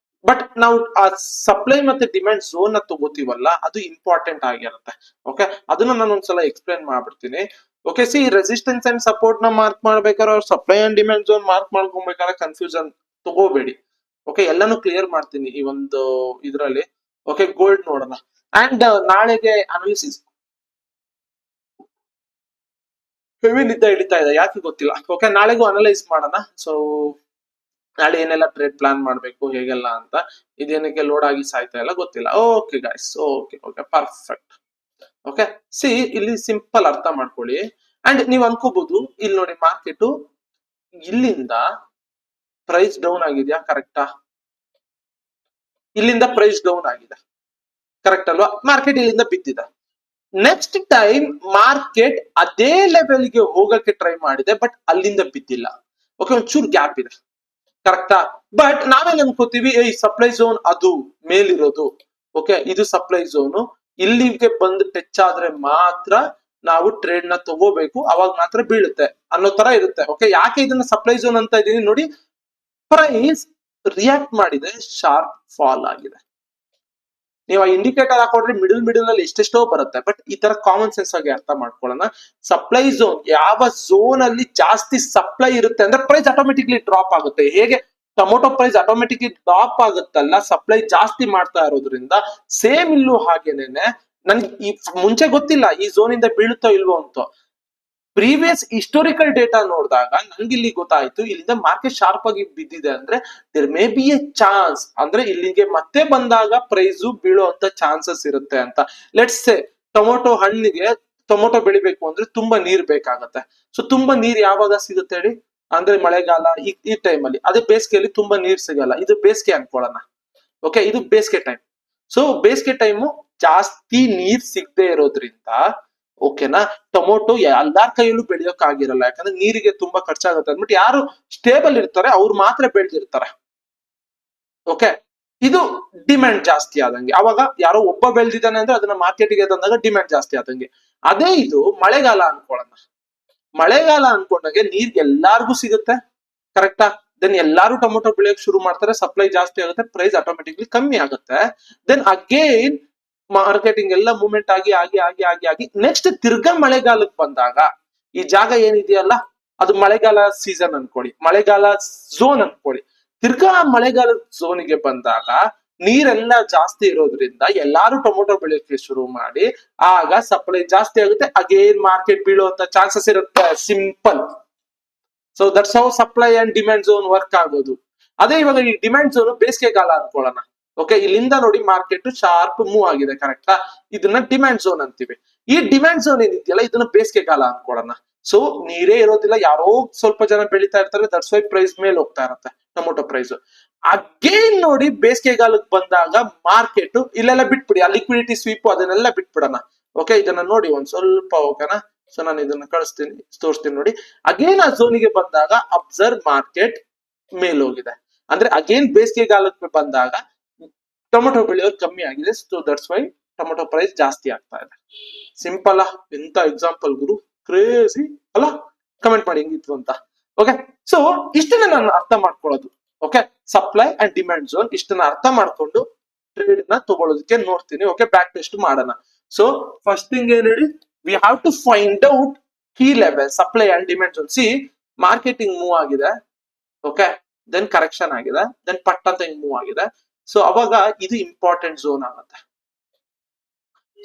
ಬಟ್ ನಾವು ಆ ಸಪ್ಲೈ ಮತ್ತೆ ಡಿಮ್ಯಾಂಡ್ ಝೋನ್ ನ ತಗೋತೀವಲ್ಲ, ಅದು ಇಂಪಾರ್ಟೆಂಟ್ ಆಗಿರುತ್ತೆ. ಓಕೆ, ಅದನ್ನ ನಾನು ಒಂದ್ಸಲ ಎಕ್ಸ್ಪ್ಲೇನ್ ಮಾಡ್ಬಿಡ್ತೀನಿ. ಓಕೆ, ರೆಸಿಸ್ಟೆನ್ಸ್ ಅಂಡ್ ಸಪೋರ್ಟ್ ನ ಮಾರ್ಕ್ ಮಾಡ್ಬೇಕಾದ್ರೆ, ಅವ್ರು supply and demand zone mark ಮಾಡ್ಕೊಬೇಕಾದ್ರೆ ಕನ್ಫ್ಯೂಷನ್ ತಗೋಬೇಡಿ. ಓಕೆ, ಎಲ್ಲಾನು ಕ್ಲಿಯರ್ ಮಾಡ್ತೀನಿ ಈ ಒಂದು ಇದ್ರಲ್ಲಿ. ಓಕೆ, ಗೋಲ್ಡ್ ನೋಡೋಣ. ಅಂಡ್ ನಾಳೆಗೆ ಅನಾಲಿಸಿಸ್ ಹೆವಿ ನಿದ್ದೆ ಹಿಡಿತಾ ಇದೆ, ಯಾಕೆ ಗೊತ್ತಿಲ್ಲ. ಓಕೆ, ನಾಳೆಗೂ ಅನಲೈಸ್ ಮಾಡೋಣ. ಸೊ ನಾಳೆ ಏನೆಲ್ಲ ಟ್ರೇಡ್ ಪ್ಲಾನ್ ಮಾಡ್ಬೇಕು, ಹೇಗೆಲ್ಲ ಅಂತ. ಇದೇನಕ್ಕೆ ಲೋಡ್ ಆಗಿ ಸಾಯ್ತಾ ಇಲ್ಲ ಗೊತ್ತಿಲ್ಲ. Okay guys, okay okay perfect. Okay, ಇಲ್ಲಿ ಸಿಂಪಲ್ ಅರ್ಥ ಮಾಡ್ಕೊಳ್ಳಿ. ಅಂಡ್ ನೀವ್ ಅನ್ಕೋಬಹುದು, ಇಲ್ಲಿ ನೋಡಿ ಮಾರ್ಕೆಟ್ ಇಲ್ಲಿಂದ ಪ್ರೈಸ್ ಡೌನ್ ಆಗಿದ್ಯಾ? ಕರೆಕ್ಟಾ? ಇಲ್ಲಿಂದ ಪ್ರೈಸ್ ಡೌನ್ ಆಗಿದೆ, ಕರೆಕ್ಟ್ ಅಲ್ವಾ? ಮಾರ್ಕೆಟ್ ಇಲ್ಲಿಂದ ಬಿದ್ದಿದೆ. ನೆಕ್ಸ್ಟ್ ಟೈಮ್ ಮಾರ್ಕೆಟ್ ಅದೇ ಲೆವೆಲ್ಗೆ ಹೋಗಕ್ಕೆ ಟ್ರೈ ಮಾಡಿದೆ, ಬಟ್ ಅಲ್ಲಿಂದ ಬಿದ್ದಿಲ್ಲ. ಓಕೆ, ಒಂಚೂರು ಗ್ಯಾಪ್ ಇದೆ, ಕರೆಕ್ಟಾ? ಬಟ್ ನಾವೇನ್ ಅನ್ಕೋತೀವಿ, ಈ ಸಪ್ಲೈ ಝೋನ್ ಅದು ಮೇಲಿರೋದು. ಓಕೆ, ಇದು ಸಪ್ಲೈ ಝೋನು, ಇಲ್ಲಿಗೆ ಬಂದು ಟಚ್ ಆದ್ರೆ ಮಾತ್ರ ನಾವು ಟ್ರೇಡ್ ನ ತಗೋಬೇಕು, ಅವಾಗ ಮಾತ್ರ ಬೀಳುತ್ತೆ ಅನ್ನೋ ತರ ಇರುತ್ತೆ. ಓಕೆ, ಯಾಕೆ ಇದನ್ನ ಸಪ್ಲೈ ಝೋನ್ ಅಂತ ಇದೀನಿ ನೋಡಿ, ಪ್ರೈಸ್ ರಿಯಾಕ್ಟ್ ಮಾಡಿದೆ, ಶಾರ್ಪ್ ಫಾಲ್ ಆಗಿದೆ. ನೀವು ಆ ಇಂಡಿಕೇಟರ್ ಹಾಕೊಂಡ್ರೆ ಮಿಡಲ್ ನಲ್ಲಿ ಎಷ್ಟೆಷ್ಟೋ ಬರುತ್ತೆ. ಬಟ್ ಈ ತರ ಕಾಮನ್ ಸೆನ್ಸ್ ಆಗಿ ಅರ್ಥ ಮಾಡ್ಕೊಳ್ಳೋಣ. ಸಪ್ಲೈ ಝೋನ್, ಯಾವ ಝೋನ್ ಅಲ್ಲಿ ಜಾಸ್ತಿ ಸಪ್ಲೈ ಇರುತ್ತೆ ಅಂದ್ರೆ ಪ್ರೈಸ್ ಆಟೋಮೆಟಿಕ್ಲಿ ಡ್ರಾಪ್ ಆಗುತ್ತೆ. ಹೇಗೆ ಟೊಮೊಟೊ ಪ್ರೈಸ್ ಆಟೋಮೆಟಿಕ್ಲಿ ಡ್ರಾಪ್ ಆಗುತ್ತಲ್ಲ ಸಪ್ಲೈ ಜಾಸ್ತಿ ಮಾಡ್ತಾ ಇರೋದ್ರಿಂದ, ಸೇಮ್ ಇಲ್ಲೂ ಹಾಗೇನೇನೆ. ನನ್ಗೆ ಈ ಮುಂಚೆ ಗೊತ್ತಿಲ್ಲ ಈ ಝೋನ್ ಇಂದ ಬೀಳುತ್ತೋ ಇಲ್ವೋ ಅಂತ. ಪ್ರೀವಿಯಸ್ ಹಿಸ್ಟೋರಿಕಲ್ ಡೇಟಾ ನೋಡಿದಾಗ ನನ್ಗೆ ಇಲ್ಲಿ ಗೊತ್ತಾಯ್ತು, ಇಲ್ಲಿಂದ ಮಾರ್ಕೆಟ್ ಶಾರ್ಪ್ ಆಗಿ ಬಿದ್ದಿದೆ ಅಂದ್ರೆ there may be a chance, ಅಂದ್ರೆ ಇಲ್ಲಿಗೆ ಮತ್ತೆ ಬಂದಾಗ ಪ್ರೈಸ್ ಬೀಳುವಂತ ಚಾನ್ಸಸ್ ಇರುತ್ತೆ ಅಂತ. ಲೆಟ್ಸ್ ಸೇ ಟೊಮೊಟೊ ಬೆಳಿಬೇಕು ಅಂದ್ರೆ ತುಂಬಾ ನೀರ್ ಬೇಕಾಗತ್ತೆ. ಸೊ ತುಂಬಾ ನೀರ್ ಯಾವಾಗ ಸಿಗುತ್ತೆ ಹೇಳಿ? ಅಂದ್ರೆ ಮಳೆಗಾಲ, ಈ ಟೈಮ್ ಅಲ್ಲಿ. ಅದೇ ಬೇಸಿಗೆಯಲ್ಲಿ ತುಂಬಾ ನೀರ್ ಸಿಗಲ್ಲ. ಇದು ಬೇಸಿಗೆ ಅನ್ಕೊಳ್ಳೋಣ. ಓಕೆ, ಇದು ಬೇಸಿಗೆ ಟೈಮ್. ಸೊ ಬೇಸಿಗೆ ಟೈಮು ಜಾಸ್ತಿ ನೀರ್ ಸಿಗದೆ ಇರೋದ್ರಿಂದ, ಓಕೆನಾ, ಟೊಮೊಟೊ ಎಲ್ಲಾರ ಕೈಯಲ್ಲೂ ಬೆಳೆಯೋಕ್ ಆಗಿರಲ್ಲ. ಯಾಕಂದ್ರೆ ನೀರಿಗೆ ತುಂಬಾ ಖರ್ಚಾಗುತ್ತೆ ಅಂದ್ಬಿಟ್ಟು ಯಾರು ಸ್ಟೇಬಲ್ ಇರ್ತಾರೆ ಅವ್ರು ಮಾತ್ರ ಬೆಳೆದಿರ್ತಾರೆ. ಓಕೆ, ಇದು ಡಿಮ್ಯಾಂಡ್ ಜಾಸ್ತಿ ಆದಂಗೆ. ಅವಾಗ ಯಾರೋ ಒಬ್ಬ ಬೆಳೆದಿದ್ದಾನೆ ಅಂದ್ರೆ ಅದನ್ನ ಮಾರ್ಕೆಟ್ಗೆ ತಂದಾಗ ಡಿಮ್ಯಾಂಡ್ ಜಾಸ್ತಿ ಆದಂಗೆ. ಅದೇ ಇದು ಮಳೆಗಾಲ ಅನ್ಕೊಳ್ಳೋಣ. ಮಳೆಗಾಲ ಅನ್ಕೊಂಡಾಗೆ ನೀರ್ ಎಲ್ಲಾರ್ಗು ಸಿಗುತ್ತೆ, ಕರೆಕ್ಟಾ? ದೆನ್ ಎಲ್ಲಾರು ಟೊಮೊಟೊ ಬೆಳೆಯಕ್ ಶುರು ಮಾಡ್ತಾರೆ, ಸಪ್ಲೈ ಜಾಸ್ತಿ ಆಗುತ್ತೆ, ಪ್ರೈಸ್ ಆಟೋಮೆಟಿಕ್ಲಿ ಕಮ್ಮಿ ಆಗುತ್ತೆ. ದೆನ್ ಅಗೇನ್ ಮಾರ್ಕೆಟಿಂಗ್ ಎಲ್ಲ ಮೂವ್ಮೆಂಟ್ ಆಗಿ ಆಗಿ ಆಗಿ ಆಗಿ ಆಗಿ ನೆಕ್ಸ್ಟ್ ತಿರ್ಗಾ ಮಳೆಗಾಲಕ್ಕೆ ಬಂದಾಗ, ಈ ಜಾಗ ಏನಿದೆಯಲ್ಲ ಅದು ಮಳೆಗಾಲ ಸೀಸನ್ ಅನ್ಕೊಳ್ಳಿ, ಮಳೆಗಾಲ ಝೋನ್ ಅನ್ಕೊಳ್ಳಿ. ತಿರ್ಗಾ ಮಳೆಗಾಲದ ಝೋನಿಗೆ ಬಂದಾಗ ನೀರೆಲ್ಲ ಜಾಸ್ತಿ ಇರೋದ್ರಿಂದ ಎಲ್ಲಾರು ಟೊಮೊಟೊ ಬೆಳೆಯೋಕೆ ಶುರು ಮಾಡಿ, ಆಗ ಸಪ್ಲೈ ಜಾಸ್ತಿ ಆಗುತ್ತೆ, ಅಗೇನ್ ಮಾರ್ಕೆಟ್ ಬೀಳುವಂತ ಚಾನ್ಸಸ್ ಇರುತ್ತೆ. Simple. So that's how supply and demand zone work ಆಗೋದು. ಅದೇ ಇವಾಗ ಈ ಡಿಮ್ಯಾಂಡ್ ಝೋನ್ ಬೇಸಿಗೆ ಕಾಲ ಅನ್ಕೊಳ್ಳೋಣ. ಓಕೆ, ಇಲ್ಲಿಂದ ನೋಡಿ ಮಾರ್ಕೆಟ್ ಶಾರ್ಪ್ ಮೂವ್ ಆಗಿದೆ, ಕರೆಕ್ಟಾ? ಇದನ್ನ ಡಿಮ್ಯಾಂಡ್ ಝೋನ್ ಅಂತೀವಿ. ಈ ಡಿಮ್ಯಾಂಡ್ ಝೋನ್ ಏನಿದೆಯಲ್ಲ ಇದನ್ನ ಬೇಸಿಗೆ ಕಾಲ ಅನ್ಕೊಳ್ಳೋಣ. ಸೊ ನೀರೇ ಇರೋದಿಲ್ಲ, ಯಾರೋ ಸ್ವಲ್ಪ ಜನ ಬೆಳಿತಾ ಇರ್ತಾರೆ, ದಟ್ಸ್ ವೈ ಪ್ರೈಸ್ ಮೇಲೆ ಹೋಗ್ತಾ ಇರತ್ತೆ ಟೊಮೊಟೊ ಪ್ರೈಸ್. ಅಗೇನ್ ನೋಡಿ ಬೇಸಿಗೆಗಾಲಕ್ಕೆ ಬಂದಾಗ ಮಾರ್ಕೆಟ್ ಇಲ್ಲೆಲ್ಲ ಬಿಟ್ಬಿಡಿ, ಆ ಲಿಕ್ವಿಡಿಟಿ ಸ್ವೀಪ್ ಅದನ್ನೆಲ್ಲ ಬಿಟ್ಬಿಡೋಣ. ಓಕೆ, ಇದನ್ನ ನೋಡಿ ಒಂದ್ ಸ್ವಲ್ಪ, ಓಕೆನಾ? ಸೊ ನಾನು ಇದನ್ನ ಕಳಿಸ್ತೀನಿ, ತೋರಿಸ್ತೀನಿ ನೋಡಿ. ಅಗೇನ್ ಆ ಝೋನಿಗೆ ಬಂದಾಗ ಅಬ್ಸರ್ವ್ ಮಾರ್ಕೆಟ್ ಮೇಲೋಗಿದೆ, ಅಂದ್ರೆ ಅಗೇನ್ ಬೇಸಿಗೆಗಾಲಕ್ಕೆ ಬಂದಾಗ ಟೊಮೊಟೊ ಬೆಳೆಯೋದು ಕಮ್ಮಿ ಆಗಿದೆ. So that's why tomato price ಜಾಸ್ತಿ ಆಗ್ತಾ ಇದೆ. ಸಿಂಪಲ್. ಎಂತ ಎಕ್ಸಾಂಪಲ್ ಗುರು, ಕ್ರೇಜಿ ಅಲ್ಲ? ಕಮೆಂಟ್ ಮಾಡಿ ಹೆಂಗಿತ್ತು ಅಂತ. ಓಕೆ, ಸೊ ಇಷ್ಟನ್ನ ನಾನು ಅರ್ಥ ಮಾಡ್ಕೊಳ್ಳೋದು. Okay, supply and demand zone ಇಷ್ಟನ್ನ ಅರ್ಥ ಮಾಡ್ಕೊಂಡು ಟ್ರೇಡ್ ನ ತಗೊಳ್ಳೋದಕ್ಕೆ ನೋಡ್ತೀನಿ. ಓಕೆ, ಬ್ಯಾಕ್ ಟೆಸ್ಟ್ ಮಾಡೋಣ. ಸೊ ಫಸ್ಟ್ ಥಿಂಗ್ ಏನ್ ಹೇಳಿ, we have to find out key level supply and demand zone. See, marketing move ಆಗಿದೆ, ಓಕೆ, ದೆನ್ ಕರೆಕ್ಷನ್ ಆಗಿದೆ, ದೆನ್ ಪಟ್ ಅಂತ ಹಿಂಗ್ ಮೂವ್ ಆಗಿದೆ. ಸೊ ಅವಾಗ ಇದು ಇಂಪಾರ್ಟೆಂಟ್ ಝೋನ್ ಆಗುತ್ತೆ.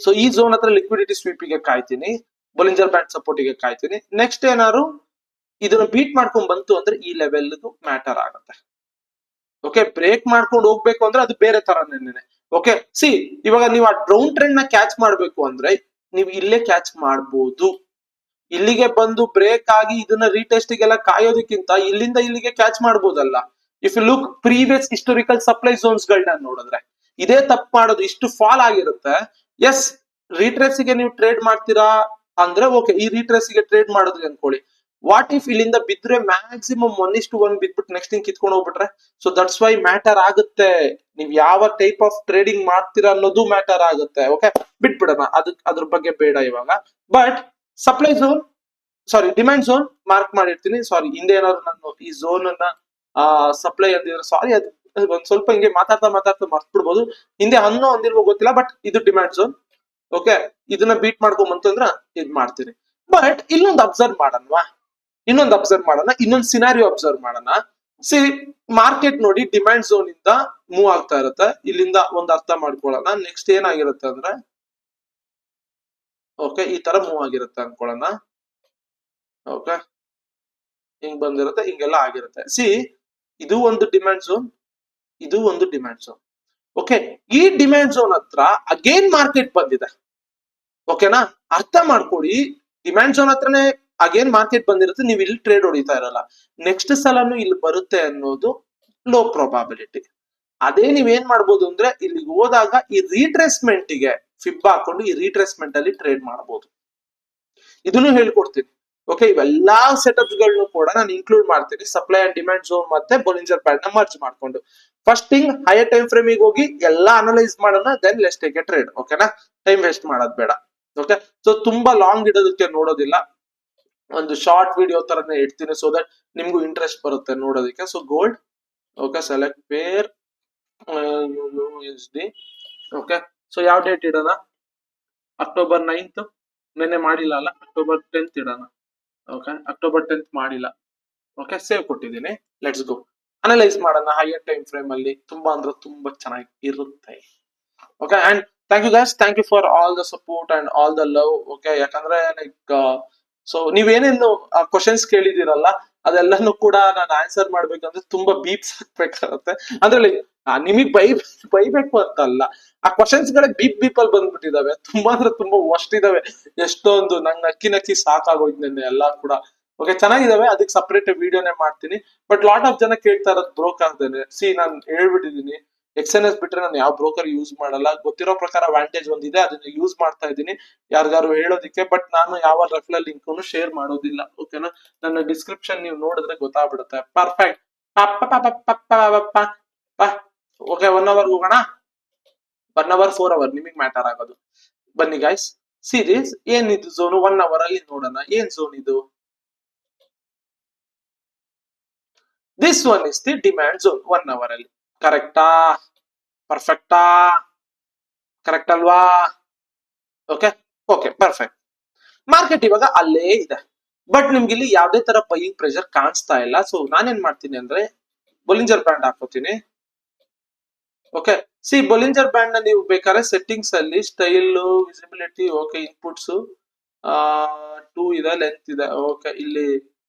ಸೊ ಈ ಝೋನ್ ಹತ್ರ ಲಿಕ್ವಿಡಿಟಿ ಸ್ವೀಪಿಗೆ ಕಾಯ್ತೀನಿ, ಬೊಲಿಂಜರ್ ಬ್ಯಾಂಡ್ ಸಪೋರ್ಟಿಗೆ ಕಾಯ್ತೀನಿ. ನೆಕ್ಸ್ಟ್ ಏನಾದ್ರು ಇದನ್ನ ಬೀಟ್ ಮಾಡ್ಕೊಂಡ್ ಬಂತು ಅಂದ್ರೆ ಈ ಲೆವೆಲ್ ಮ್ಯಾಟರ್ ಆಗುತ್ತೆ. ಓಕೆ, ಬ್ರೇಕ್ ಮಾಡ್ಕೊಂಡು ಹೋಗ್ಬೇಕು ಅಂದ್ರೆ ಅದು ಬೇರೆ ತರನೇ. ಓಕೆ, ಸಿ, ಇವಾಗ ನೀವು ಆ ಡೌನ್ ಟ್ರೆಂಡ್ ನ ಕ್ಯಾಚ್ ಮಾಡ್ಬೇಕು ಅಂದ್ರೆ ನೀವು ಇಲ್ಲೇ ಕ್ಯಾಚ್ ಮಾಡ್ಬೋದು. ಇಲ್ಲಿಗೆ ಬಂದು ಬ್ರೇಕ್ ಆಗಿ ಇದನ್ನ ರೀಟೆಸ್ಟಿಗೆಲ್ಲ ಕಾಯೋದಕ್ಕಿಂತ ಇಲ್ಲಿಂದ ಇಲ್ಲಿಗೆ ಕ್ಯಾಚ್ ಮಾಡ್ಬೋದಲ್ಲ. If you look previous historical supply zones ಗಳನ್ನ ನೋಡಿದ್ರೆ ಇದೇ ತಪ್ಪು ಮಾಡೋದು. ಇಷ್ಟು ಫಾಲ್ ಆಗಿರುತ್ತೆ. ಎಸ್, ರಿಟ್ರೇಸಿಗೆ ನೀವು ಟ್ರೇಡ್ ಮಾಡ್ತೀರಾ ಅಂದ್ರೆ ಓಕೆ, ಈ ರಿಟ್ರೇಸಿಗೆ ಟ್ರೇಡ್ ಮಾಡಿದ್ರಿ ಅನ್ಕೊಳ್ಳಿ. ವಾಟ್ ಇಫ್ ಇಲ್ಲಿಂದ ಬಿದ್ರೆ ಮ್ಯಾಕ್ಸಿಮಮ್ 1:1 ಬಿದ್ಬಿಟ್ಟು ನೆಕ್ಸ್ಟ್ ಹಿಂಗ್ ಕಿತ್ಕೊಂಡು ಹೋಗ್ಬಿಟ್ರೆ? ಸೊ ದಟ್ಸ್ ವೈ ಮ್ಯಾಟರ್ ಆಗುತ್ತೆ, ನೀವ್ ಯಾವ ಟೈಪ್ ಆಫ್ ಟ್ರೇಡಿಂಗ್ ಮಾಡ್ತೀರಾ ಅನ್ನೋದು ಮ್ಯಾಟರ್ ಆಗುತ್ತೆ. ಓಕೆ, ಬಿಟ್ಬಿಡೋಣ, ಅದ್ರ ಬಗ್ಗೆ ಬೇಡ ಇವಾಗ. But supply zone, sorry demand zone mark ಮಾಡಿರ್ತೀನಿ. ಸಾರಿ, ಹಿಂದೆ ಏನಾದ್ರು ನಾನು ಈ ಝೋನ್ ಅನ್ನ ಸಪ್ಲೈ ಅಂದಿದ್ರೆ ಸಾರಿ, ಅದು ಒಂದ್ ಸ್ವಲ್ಪ ಹಿಂಗೆ ಮಾತಾಡ್ತಾ ಮರ್ತ್ಬಿಡ್ಬೋದು. ಹಿಂದೆ ಅನ್ನೋ ಅಂದಿರ್ಬೋ ಗೊತ್ತಿಲ್ಲ, ಬಟ್ ಇದು ಡಿಮ್ಯಾಂಡ್ ಝೋನ್. ಓಕೆ, ಇದನ್ನ ಬೀಟ್ ಮಾಡ್ಕೊಂಬಂತಂದ್ರ ಇದ್ ಮಾಡ್ತೀನಿ. ಬಟ್ ಇನ್ನೊಂದು ಅಬ್ಸರ್ವ್ ಮಾಡೋಣ, ಇನ್ನೊಂದು ಸಿನಾರಿಯೋ ಅಬ್ಸರ್ವ್ ಮಾಡೋಣ. ಸಿ, ಮಾರ್ಕೆಟ್ ನೋಡಿ ಡಿಮ್ಯಾಂಡ್ ಝೋನ್ ಇಂದ ಮೂವ್ ಆಗ್ತಾ ಇರುತ್ತೆ. ಇಲ್ಲಿಂದ ಒಂದ್ ಅರ್ಥ ಮಾಡ್ಕೊಳ್ಳೋಣ. ನೆಕ್ಸ್ಟ್ ಏನಾಗಿರುತ್ತೆ ಅಂದ್ರೆ, ಓಕೆ, ಈ ತರ ಮೂವ್ ಆಗಿರುತ್ತೆ ಅನ್ಕೊಳ್ಳೋಣ. ಓಕೆ, ಹಿಂಗ್ ಬಂದಿರುತ್ತೆ, ಹಿಂಗೆಲ್ಲ ಆಗಿರುತ್ತೆ. ಸಿ, ಇದು ಒಂದು ಡಿಮ್ಯಾಂಡ್ ಝೋನ್, ಇದು ಒಂದು ಡಿಮ್ಯಾಂಡ್ ಝೋನ್. ಓಕೆ, ಈ ಡಿಮ್ಯಾಂಡ್ ಝೋನ್ ಹತ್ರ ಅಗೇನ್ ಮಾರ್ಕೆಟ್ ಬಂದಿದೆ. ಓಕೆನಾ? ಅರ್ಥ ಮಾಡ್ಕೊಳ್ಳಿ, ಡಿಮ್ಯಾಂಡ್ ಝೋನ್ ಹತ್ರನೇ ಅಗೇನ್ ಮಾರ್ಕೆಟ್ ಬಂದಿರುತ್ತೆ, ನೀವು ಇಲ್ಲಿ ಟ್ರೇಡ್ ಹೊಡಿತಾ ಇರಲ್ಲ. ನೆಕ್ಸ್ಟ್ ಸಲನು ಇಲ್ಲಿ ಬರುತ್ತೆ ಅನ್ನೋದು ಲೋ ಪ್ರೊಬಾಬಿಲಿಟಿ. ಅದೇ ನೀವೇನ್ ಮಾಡ್ಬೋದು ಅಂದ್ರೆ, ಇಲ್ಲಿಗೆ ಹೋದಾಗ ಈ ರೀಟ್ರೇಸ್ಮೆಂಟ್ ಗೆ ಫಿಬ್ ಹಾಕೊಂಡು ಈ ರೀಟ್ರೇಸ್ಮೆಂಟ್ ಅಲ್ಲಿ ಟ್ರೇಡ್ ಮಾಡಬಹುದು. ಇದನ್ನು ಹೇಳ್ಕೊಡ್ತೀನಿ. ಓಕೆ, ಇವೆಲ್ಲಾ ಸೆಟಪ್ಸ್ ಗಳನ್ನು ಕೂಡ ನಾನು ಇನ್ಕ್ಲೂಡ್ ಮಾಡ್ತೀನಿ. ಸಪ್ಲೈ ಅಂಡ್ ಡಿಮ್ಯಾಂಡ್ ಝೋನ್ ಮತ್ತೆ ಬೊಲಿಂಜರ್ ಬ್ಯಾಂಡ್ ನ ಮರ್ಜ್ ಮಾಡ್ಕೊಂಡು first thing higher time frame ಹೋಗಿ ಎಲ್ಲಾ ಅನಲೈಸ್ ಮಾಡೋಣ, then let's take a trade. ಓಕೆನಾ? ಟೈಮ್ ವೇಸ್ಟ್ ಮಾಡೋದು ಬೇಡ. ಓಕೆ, ಸೊ ತುಂಬಾ ಲಾಂಗ್ ಇಡೋದಕ್ಕೆ ನೋಡೋದಿಲ್ಲ, ಒಂದು ಶಾರ್ಟ್ ವಿಡಿಯೋ ತರನೇ ಇಡ್ತೀನಿ, ಸೊ ದಟ್ ನಿಮ್ಗೂ ಇಂಟ್ರೆಸ್ಟ್ ಬರುತ್ತೆ ನೋಡೋದಕ್ಕೆ. So gold, okay, select pair USD. Okay, so ಯಾವ ಡೇಟ್ ಇಡೋಣ? October 9th. ನೆನ್ನೆ ಮಾಡಿಲ್ಲ ಅಲ್ಲ, ಅಕ್ಟೋಬರ್ 10th ಇಡೋಣ. ಓಕೆ, ಅಕ್ಟೋಬರ್ 10th ಮಾಡಿಲ್ಲ. ಓಕೆ, ಸೇವ್ ಕೊಟ್ಟಿದ್ದೀನಿ. ಲೆಟ್ಸ್ ಗೋ ಅನಲೈಸ್ ಮಾಡೋಣ. ಹೈಯರ್ ಟೈಮ್ ಫ್ರೇಮ್ ಅಲ್ಲಿ ತುಂಬಾ ಅಂದ್ರೆ ತುಂಬಾ ಚೆನ್ನಾಗಿ ಇರುತ್ತೆ. Okay, and thank you guys, thank you for all the support and all the love. Okay, ಯಾಕಂದ್ರೆ ಲೈಕ್ ಸೊ ನೀವೇನೇನು ಕ್ವಶನ್ಸ್ ಕೇಳಿದಿರಲ್ಲ ಅದೆಲ್ಲಾನು ಕೂಡ ನಾನು ಆನ್ಸರ್ ಮಾಡ್ಬೇಕಂದ್ರೆ ತುಂಬಾ ಬೀಪ್ಸ್ ಹಾಕ್ಬೇಕಾಗತ್ತೆ. ಅಂದ್ರೆ ಲೈಕ್ ನಿಮಗ್ ಬೈಬೇಕು ಅಂತ ಅಲ್ಲ, ಆ ಕ್ವಶನ್ಸ್ ಗಳೇ ಬೀಪ್ ಅಲ್ಲಿ ಬಂದ್ಬಿಟ್ಟಿದಾವೆ. ತುಂಬಾ ಅಂದ್ರೆ ತುಂಬಾ ವರ್ಸ್ಟ್ ಇದಾವೆ. ಎಷ್ಟೊಂದು ನಂಗೆ ನಕ್ಕಿ ಸಾಕಾಗೋಯ್ತು ನೆನ್ನೆ ಎಲ್ಲಾ ಕೂಡ. ಓಕೆ, ಚೆನ್ನಾಗಿದಾವೆ, ಅದಕ್ಕೆ ಸಪರೇಟ್ ವಿಡಿಯೋನೇ ಮಾಡ್ತೀನಿ. ಬಟ್ ಲಾಟ್ ಆಫ್ ಜನ ಕೇಳ್ತಾ ಇರೋದು ಬ್ರೋಕರ್ ಅಂತೇನೆ. ಸಿ, ನಾನು ಹೇಳ್ಬಿಟ್ಟಿದೀನಿ, XNS ಬಿಟ್ರೆ ನಾನು ಯಾವ ಬ್ರೋಕರ್ ಯೂಸ್ ಮಾಡಲ್ಲ. ಗೊತ್ತಿರೋ ಪ್ರಕಾರ ವ್ಯಾಂಟೇಜ್ ಒಂದಿದೆ, ಅದನ್ನ ಯೂಸ್ ಮಾಡ್ತಾ ಇದ್ದೀನಿ ಯಾರಿಗಾರು ಹೇಳೋದಿಕ್ಕೆ. ಬಟ್ ನಾನು ಯಾವ ರೆಫರಲ್ ಲಿಂಕ್ ಶೇರ್ ಮಾಡೋದಿಲ್ಲ. ಓಕೆನಾ? ನನ್ನ ಡಿಸ್ಕ್ರಿಪ್ಷನ್ ನೀವು ನೋಡಿದ್ರೆ ಗೊತ್ತಾಗ್ಬಿಡುತ್ತೆ. ಪರ್ಫೆಕ್ಟ್. ಓಕೆ, 1 hour ಹೋಗೋಣ. 1 hour 4 hour ನಿಮಗೆ ಮ್ಯಾಟರ್ ಆಗೋದು. ಬನ್ನಿ ಗೈಸ್, ಸೀರೀಸ್ ಏನಿದು ಝೋನ್ 1 hour ಅಲ್ಲಿ ನೋಡೋಣ. ಏನ್ ಝೋನ್ ಇದು? This one is the demand zone 1 hour ಅಲ್ಲಿ. ಕರೆಕ್ಟಾ? ಪರ್ಫೆಕ್ಟಾ? ಕರೆಕ್ಟ್ ಅಲ್ವಾ? Okay, okay, perfect. ಮಾರ್ಕೆಟ್ ಇವಾಗ ಅಲ್ಲೇ ಇದೆ, ಬಟ್ ನಿಮ್ಗೆ ಇಲ್ಲಿ ಯಾವ್ದೇ ತರ ಬೈಯಿಂಗ್ ಪ್ರೆಷರ್ ಕಾಣಿಸ್ತಾ ಇಲ್ಲ. ಸೊ ನಾನೇನ್ ಮಾಡ್ತೀನಿ ಅಂದ್ರೆ ಬೊಲಿಂಜರ್ ಬ್ಯಾಂಡ್ ಹಾಕೋತೀನಿ. ಓಕೆ, ಸಿ, ಬೊಲಿಂಜರ್ ಬ್ಯಾಂಡ್ ನ ನೀವು ಬೇಕಾದ್ರೆ ಸೆಟ್ಟಿಂಗ್ಸ್ ಅಲ್ಲಿ ಸ್ಟೈಲ್, ವಿಸಿಬಿಲಿಟಿ, ಓಕೆ, ಇನ್ಪುಟ್ಸ್ 2 ಇದೆ, ಲೆಂತ್ ಇದೆ. ಓಕೆ, ಇಲ್ಲಿ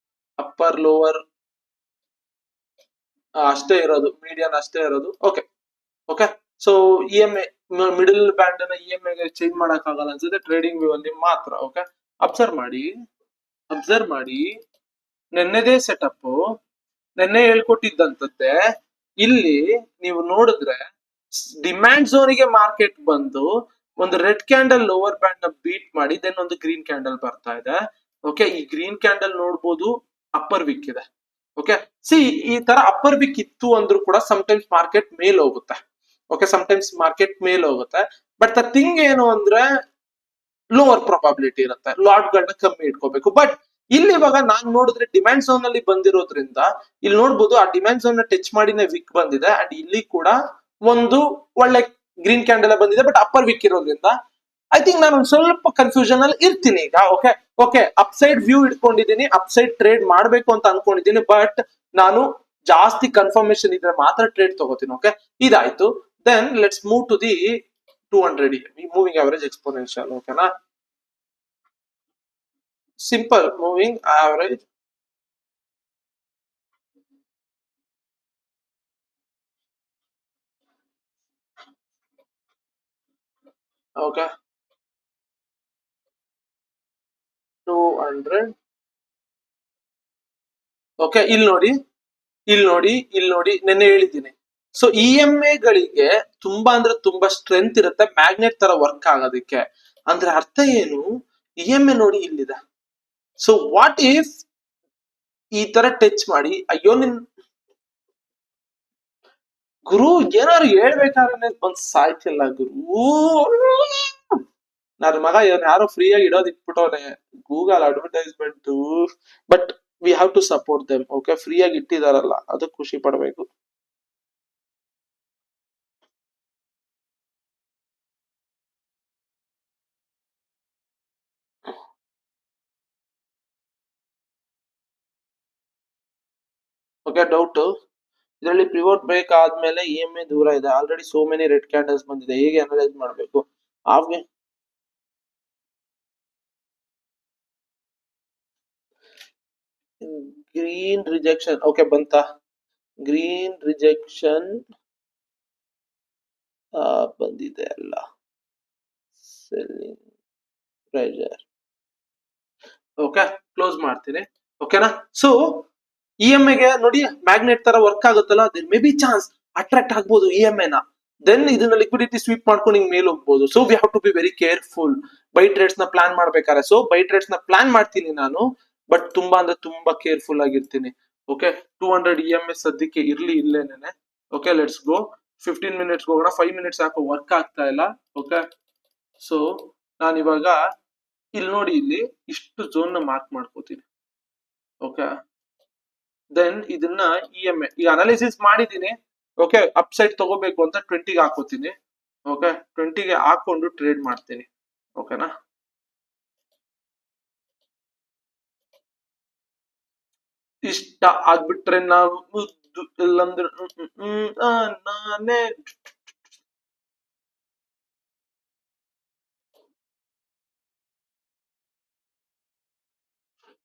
ಅಪ್ಪರ್ ಲೋವರ್ ಅಷ್ಟೇ ಇರೋದು, ಮೀಡಿಯನ್ ಅಷ್ಟೇ ಇರೋದು. Okay, okay, so E M I middle band ಅನ್ನ ಇ ಎಂ ಐ ಚೇಂಜ್ ಮಾಡಕ್ ಆಗಲ್ಲ ಅನ್ಸುತ್ತೆ ಟ್ರೇಡಿಂಗ್ ವ್ಯೂ ಅಲ್ಲಿ ಮಾತ್ರ. ಓಕೆ, ಅಬ್ಸರ್ವ್ ಮಾಡಿ ನೆನ್ನೆದೇ ಸೆಟಪ್, ನೆನ್ನೆ ಹೇಳ್ಕೊಟ್ಟಿದ್ದಂತದ್ದೇ ಇಲ್ಲಿ ನೀವು ನೋಡಿದ್ರೆ ಡಿಮ್ಯಾಂಡ್ ಝೋನಿಗೆ ಮಾರ್ಕೆಟ್ ಬಂದು ಒಂದು ರೆಡ್ ಕ್ಯಾಂಡಲ್ ಲೋವರ್ ಬ್ಯಾಂಡ್ ನ ಬೀಟ್ ಮಾಡಿ ದೆನ್ ಒಂದು ಗ್ರೀನ್ ಕ್ಯಾಂಡಲ್ ಬರ್ತಾ ಇದೆ. ಓಕೆ, ಈ ಗ್ರೀನ್ ಕ್ಯಾಂಡಲ್ ನೋಡ್ಬೋದು ಅಪ್ಪರ್ ವಿಕ್ ಇದೆ. ಓಕೆ, ಸಿ ಈ ತರ ಅಪ್ಪರ್ ವಿಕ್ ಇತ್ತು ಅಂದ್ರೂ ಕೂಡ ಸಮಟೈಮ್ಸ್ ಮಾರ್ಕೆಟ್ ಮೇಲ್ ಹೋಗುತ್ತೆ. ಓಕೆ, ಸಮಟೈಮ್ಸ್ ಮಾರ್ಕೆಟ್ ಮೇಲ್ ಹೋಗುತ್ತೆ. ಬಟ್ ದ ಥಿಂಗ್ ಏನು ಅಂದ್ರೆ ಲೋವರ್ ಪ್ರೊಬಾಬಿಲಿಟಿ ಇರುತ್ತೆ, ಲಾಟ್ ಗಳನ್ನ ಕಮ್ಮಿ ಇಟ್ಕೋಬೇಕು. ಬಟ್ ಇಲ್ಲಿ ಇವಾಗ ನಾನ್ ನೋಡಿದ್ರೆ ಡಿಮ್ಯಾಂಡ್ ಝೋನ್ ಅಲ್ಲಿ ಬಂದಿರೋದ್ರಿಂದ ಇಲ್ಲಿ ನೋಡ್ಬೋದು ಆ ಡಿಮ್ಯಾಂಡ್ ಝೋನ್ ನ ಟಚ್ ಮಾಡಿನೇ ವಿಕ್ ಬಂದಿದೆ. ಅಂಡ್ ಇಲ್ಲಿ ಕೂಡ ಒಂದು ಒಳ್ಳೆ ಗ್ರೀನ್ ಕ್ಯಾಂಡಲ್ ಬಂದಿದೆ, ಬಟ್ ಅಪ್ಪರ್ ವಿಕ್ ಇರೋದ್ರಿಂದ ಐ ಥಿಂಕ್ ನಾನು ಒಂದ್ ಸ್ವಲ್ಪ ಕನ್ಫ್ಯೂಷನ್ ಅಲ್ಲಿ ಇರ್ತೀನಿ ಈಗ. ಓಕೆ ಓಕೆ, ಅಪ್ಸೈಡ್ ವ್ಯೂ ಇಟ್ಕೊಂಡಿದ್ದೀನಿ, ಅಪ್ಸೈಡ್ ಟ್ರೇಡ್ ಮಾಡ್ಬೇಕು ಅಂತ ಅನ್ಕೊಂಡಿದ್ದೀನಿ, ಬಟ್ ನಾನು ಜಾಸ್ತಿ ಕನ್ಫರ್ಮೇಶನ್ ಇದ್ರೆ ಮಾತ್ರ ಟ್ರೇಡ್ ತಗೋತೀನಿ. ಓಕೆ, ಇದಾಯ್ತು. Then let's move to the 200 moving average exponential. ಓಕೆನಾ, simple moving average. Okay, 200. Okay, ಇಲ್ಲಿ ನೋಡಿ ನೆನ್ನೆ ಹೇಳಿದ್ದೀನಿ. ಸೊ ಇ ಎಂ ಎ ಗಳಿಗೆ ತುಂಬಾ ಅಂದ್ರೆ ತುಂಬಾ ಸ್ಟ್ರೆಂತ್ ಇರುತ್ತೆ ಮ್ಯಾಗ್ನೆಟ್ ತರ ವರ್ಕ್ ಆಗೋದಕ್ಕೆ. ಅಂದ್ರೆ ಅರ್ಥ ಏನು, ಇ ಎಂ ಎ ನೋಡಿ ಇಲ್ಲಿದೆ. ಸೊ ವಾಟ್ ಇಫ್ ಈ ತರ ಟಚ್ ಮಾಡಿ, ಅಯ್ಯೋ ನಿನ್ ಗುರು ಏನಾರು ಹೇಳ್ಬೇಕಾದ್ರೆ ಬಂದ್ ಸಾಯ್ತಿಲ್ಲ ಗುರು. ನನ್ನ ಮಗ ಇವನ್ ಯಾರೋ ಫ್ರೀ ಆಗಿ ಇಡೋದ್ ಇಟ್ಬಿಟ್ಟವನೆ Google advertisement. But we have to support them. Okay, free ಆಗಿ ಇಟ್ಟಿದಾರಲ್ಲ ಅದಕ್ಕೆ ಖುಷಿ ಪಡ್ಬೇಕು. ಓಕೆ, ಡೌಟ್ ಇದರಲ್ಲಿ ಪಿವೋಟ್ ಬ್ರೇಕ್ ಆದ್ಮೇಲೆ ಇ ಎಂ ಎ ದೂರ ಇದೆ, already so many red candles ಬಂದಿದೆ, ಹೇಗೆ ಅನಲೈಸ್ ಮಾಡಬೇಕು? ಆವ್ಗೆ ಗ್ರೀನ್ ರಿಜೆಕ್ಷನ್. ಓಕೆ, ಬಂತ ಗ್ರೀನ್ ರಿಜೆಕ್ಷನ್ ಬಂದಿದೆ ಅಲ್ಲ, ಸೆಲ್ಲಿಂಗ್ ಪ್ರೆಷರ್. ಓಕೆ, ಕ್ಲೋಸ್ ಮಾಡ್ತೀನಿ. ಓಕೆನಾ, ಸೊ ಇ ಎಂ ಐಗೆ ನೋಡಿ ಮ್ಯಾಗ್ನೆಟ್ ತರ ವರ್ಕ್ ಆಗುತ್ತಲ್ಲ, there may be chance attract ಆಗ್ಬೋದು ಇ ಎಂ ಐ ನ. ದೆನ್ ಇದನ್ನ ಲಿಕ್ವಿಡಿಟಿ ಸ್ವೀಪ್ ಮಾಡ್ಕೊಂಡು ಹಿಂಗ್ ಮೇಲೆ ಹೋಗ್ಬೋದು. So we have to be very careful buy trades ನ ಪ್ಲಾನ್ ಮಾಡ್ಬೇಕಾದ್ರೆ. ಸೊ ಬೈ ಟ್ರೇಡ್ಸ್ ನ ಪ್ಲಾನ್ ಮಾಡ್ತೀನಿ ನಾನು, ಬಟ್ ತುಂಬಾ ಅಂದ್ರೆ ತುಂಬಾ ಕೇರ್ಫುಲ್ ಆಗಿರ್ತೀನಿ. ಓಕೆ, 200 ಇ ಎಂ ಎಸ್ ಸದ್ಯಕ್ಕೆ ಇರ್ಲಿ ಇಲ್ಲೇನೆ. ಓಕೆ, ಲೆಟ್ಸ್ ಗೋ 15 ಮಿನಿಟ್ಸ್ ಹೋಗೋಣ. 5 ಮಿನಿಟ್ಸ್ ಯಾಕೋ ವರ್ಕ್ ಆಗ್ತಾ ಇಲ್ಲ. ಓಕೆ, ಸೊ ನಾನು ಇವಾಗ ಇಲ್ಲಿ ನೋಡಿ ಇಲ್ಲಿ ಇಷ್ಟು ಝೋನ್ ನ ಮಾರ್ಕ್ ಮಾಡ್ಕೋತೀನಿ. ಓಕೆ, ದೆನ್ ಇದನ್ನ ಇ ಎಂ ಎ ಈಗ ಅನಾಲಿಸಿಸ್ ಮಾಡಿದೀನಿ. ಓಕೆ, ಅಪ್ ಸೈಡ್ ತಗೋಬೇಕು ಅಂತ 20ಗೆ ಹಾಕೋತೀನಿ. ಓಕೆ, 20ಗೆ ಹಾಕೊಂಡು ಟ್ರೇಡ್ ಮಾಡ್ತೀನಿ. ಓಕೆನಾ, ಇಷ್ಟ ಆಗ್ಬಿಟ್ರೆ ನಾವು ಇಲ್ಲಂದ್ರೆ ನಾನೇ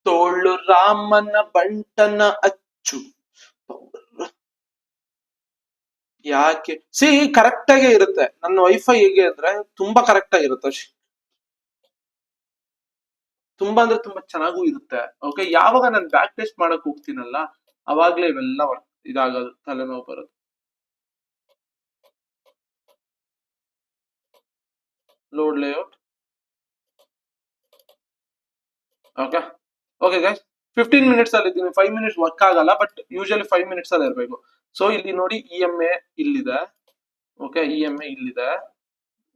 ತೋಳು ರಾಮನ ಬಂಟನ ಅಚ್ಚು. ಯಾಕೆ ಸಿ ಕರೆಕ್ಟ್ ಆಗೇ ಇರುತ್ತೆ ನನ್ನ ವೈಫೈ, ಹೇಗೆ ಅಂದ್ರೆ ತುಂಬಾ ಕರೆಕ್ಟ್ ಆಗಿರುತ್ತೆ, ತುಂಬಾ ಅಂದ್ರೆ ತುಂಬಾ ಚೆನ್ನಾಗೂ ಇರುತ್ತೆ. ಓಕೆ, ಯಾವಾಗ ನಾನು ಬ್ಯಾಕ್ ಟೆಸ್ಟ್ ಮಾಡಕ್ ಹೋಗ್ತೀನಲ್ಲ ಅವಾಗ್ಲೇ ಇವೆಲ್ಲ ಇದಾಗೋದು, ತಲೆನೋವು ಬರೋದು. Load layout. Okay okay guys, 15 minutes ಅಲ್ಲಿ ಇದ್ದೀನಿ. 5 ಮಿನಿಟ್ಸ್ ವರ್ಕ್ ಆಗಲ್ಲ, ಬಟ್ ಯೂಶಲಿ 5 ಮಿನಿಟ್ಸ್ ಅಲ್ಲಿ ಇರಬೇಕು. ಸೊ ಇಲ್ಲಿ ನೋಡಿ ಇ ಎಂ ಎ ಇಲ್ಲಿದೆ. ಓಕೆ, ಇ ಎಂ ಎ ಇಲ್ಲಿದೆ.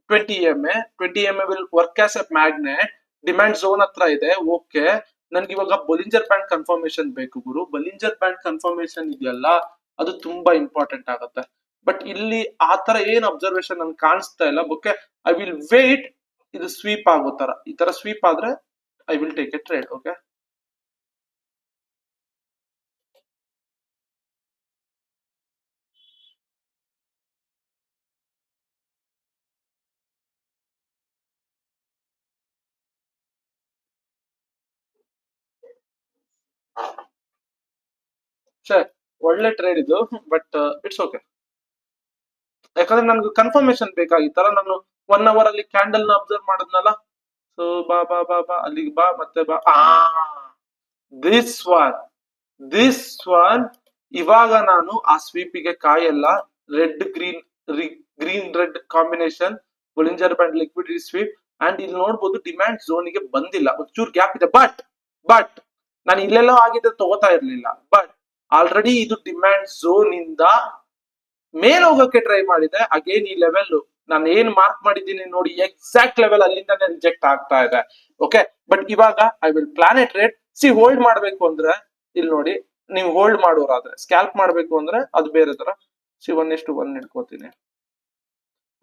20 M A will work as A magnet. Demand zone ಹತ್ರ ಇದೆ. ಓಕೆ, ನನ್ಗೆ ಇವಾಗ ಬೊಲಿಂಜರ್ ಬ್ಯಾಂಡ್ ಕನ್ಫರ್ಮೇಶನ್ ಬೇಕು ಗುರು. ಬೊಲಿಂಜರ್ ಬ್ಯಾಂಡ್ ಕನ್ಫರ್ಮೇಶನ್ ಇದೆಯಲ್ಲ ಅದು ತುಂಬಾ ಇಂಪಾರ್ಟೆಂಟ್ ಆಗುತ್ತೆ. ಬಟ್ ಇಲ್ಲಿ ಆ ತರ ಏನ್ ಅಬ್ಸರ್ವೇಶನ್ ನನ್ಗೆ ಕಾಣಿಸ್ತಾ ಇಲ್ಲ. ಓಕೆ, ಐ ವಿಲ್ ವೇಟ್ ಇದು ಸ್ವೀಪ್ ಆಗೋ ತರ. ಈ ತರ ಸ್ವೀಪ್ ಆದ್ರೆ I will take a trade. Okay, sir ಒಳ್ಳೆ ಟ್ರೇಡ್ ಇದು, ಬಟ್ ಇಟ್ಸ್ ಓಕೆ. ಯಾಕಂದ್ರೆ ನನ್ಗೆ ಕನ್ಫರ್ಮೇಶನ್ ಬೇಕಾಗಿತ್ತಲ್ಲ. ನಾನು 1 hour ಅಲ್ಲಿ ಕ್ಯಾಂಡಲ್ ನ ಅಬ್ಸರ್ವ್ ಮಾಡಿದ್ನಲ್ಲ. ಸೊ ಬಾ ಬಾ ಬಾ ಬಾ ಅಲ್ಲಿಗೆ ಬಾ, ಮತ್ತೆ ಬಾ. ದಿಸ್ ಒನ್ ದಿಸ್ ಒನ್ ಇವಾಗ ನಾನು ಆ ಸ್ವೀಪಿಗೆ ಕಾಯಲ್ಲ. Red green green red combination Bollinger band liquidity sweep. And ಇಲ್ಲಿ ನೋಡ್ಬೋದು ಡಿಮ್ಯಾಂಡ್ ಝೋನ್ ಗೆ ಬಂದಿಲ್ಲ, ಒಂಚೂರು ಗ್ಯಾಪ್ ಇದೆ. ಬಟ್ ನಾನು ಇಲ್ಲೆಲ್ಲೋ ಆಗಿದ್ರೆ ತಗೋತಾ ಇರ್ಲಿಲ್ಲ. ಬಟ್ ಆಲ್ರೆಡಿ ಇದು ಡಿಮ್ಯಾಂಡ್ ಝೋನ್ ಇಂದ ಮೇಲ್ ಹೋಗೋಕೆ ಟ್ರೈ ಮಾಡಿದೆ. ಅಗೇನ್ ಈ ಲೆವೆಲ್ ನಾನು ಏನ್ ಮಾರ್ಕ್ ಮಾಡಿದ್ದೀನಿ ನೋಡಿ, ಎಕ್ಸಾಕ್ಟ್ ಲೆವೆಲ್ ಅಲ್ಲಿಂದಾನೆ ರಿಜೆಕ್ಟ್ ಆಗ್ತಾ ಇದೆ. ಓಕೆ, ಬಟ್ ಇವಾಗ I will plan A trade. C hold ಮಾಡ್ಬೇಕು ಅಂದ್ರೆ ಇಲ್ಲಿ ನೋಡಿ, ನೀವು ಹೋಲ್ಡ್ ಮಾಡೋರಾದ್ರೆ, ಸ್ಕ್ಯಾಲ್ಪ್ ಮಾಡ್ಬೇಕು ಅಂದ್ರೆ ಅದು ಬೇರೆ ತರ. ಸಿ 1:1 ಇಟ್ಕೋತೀನಿ.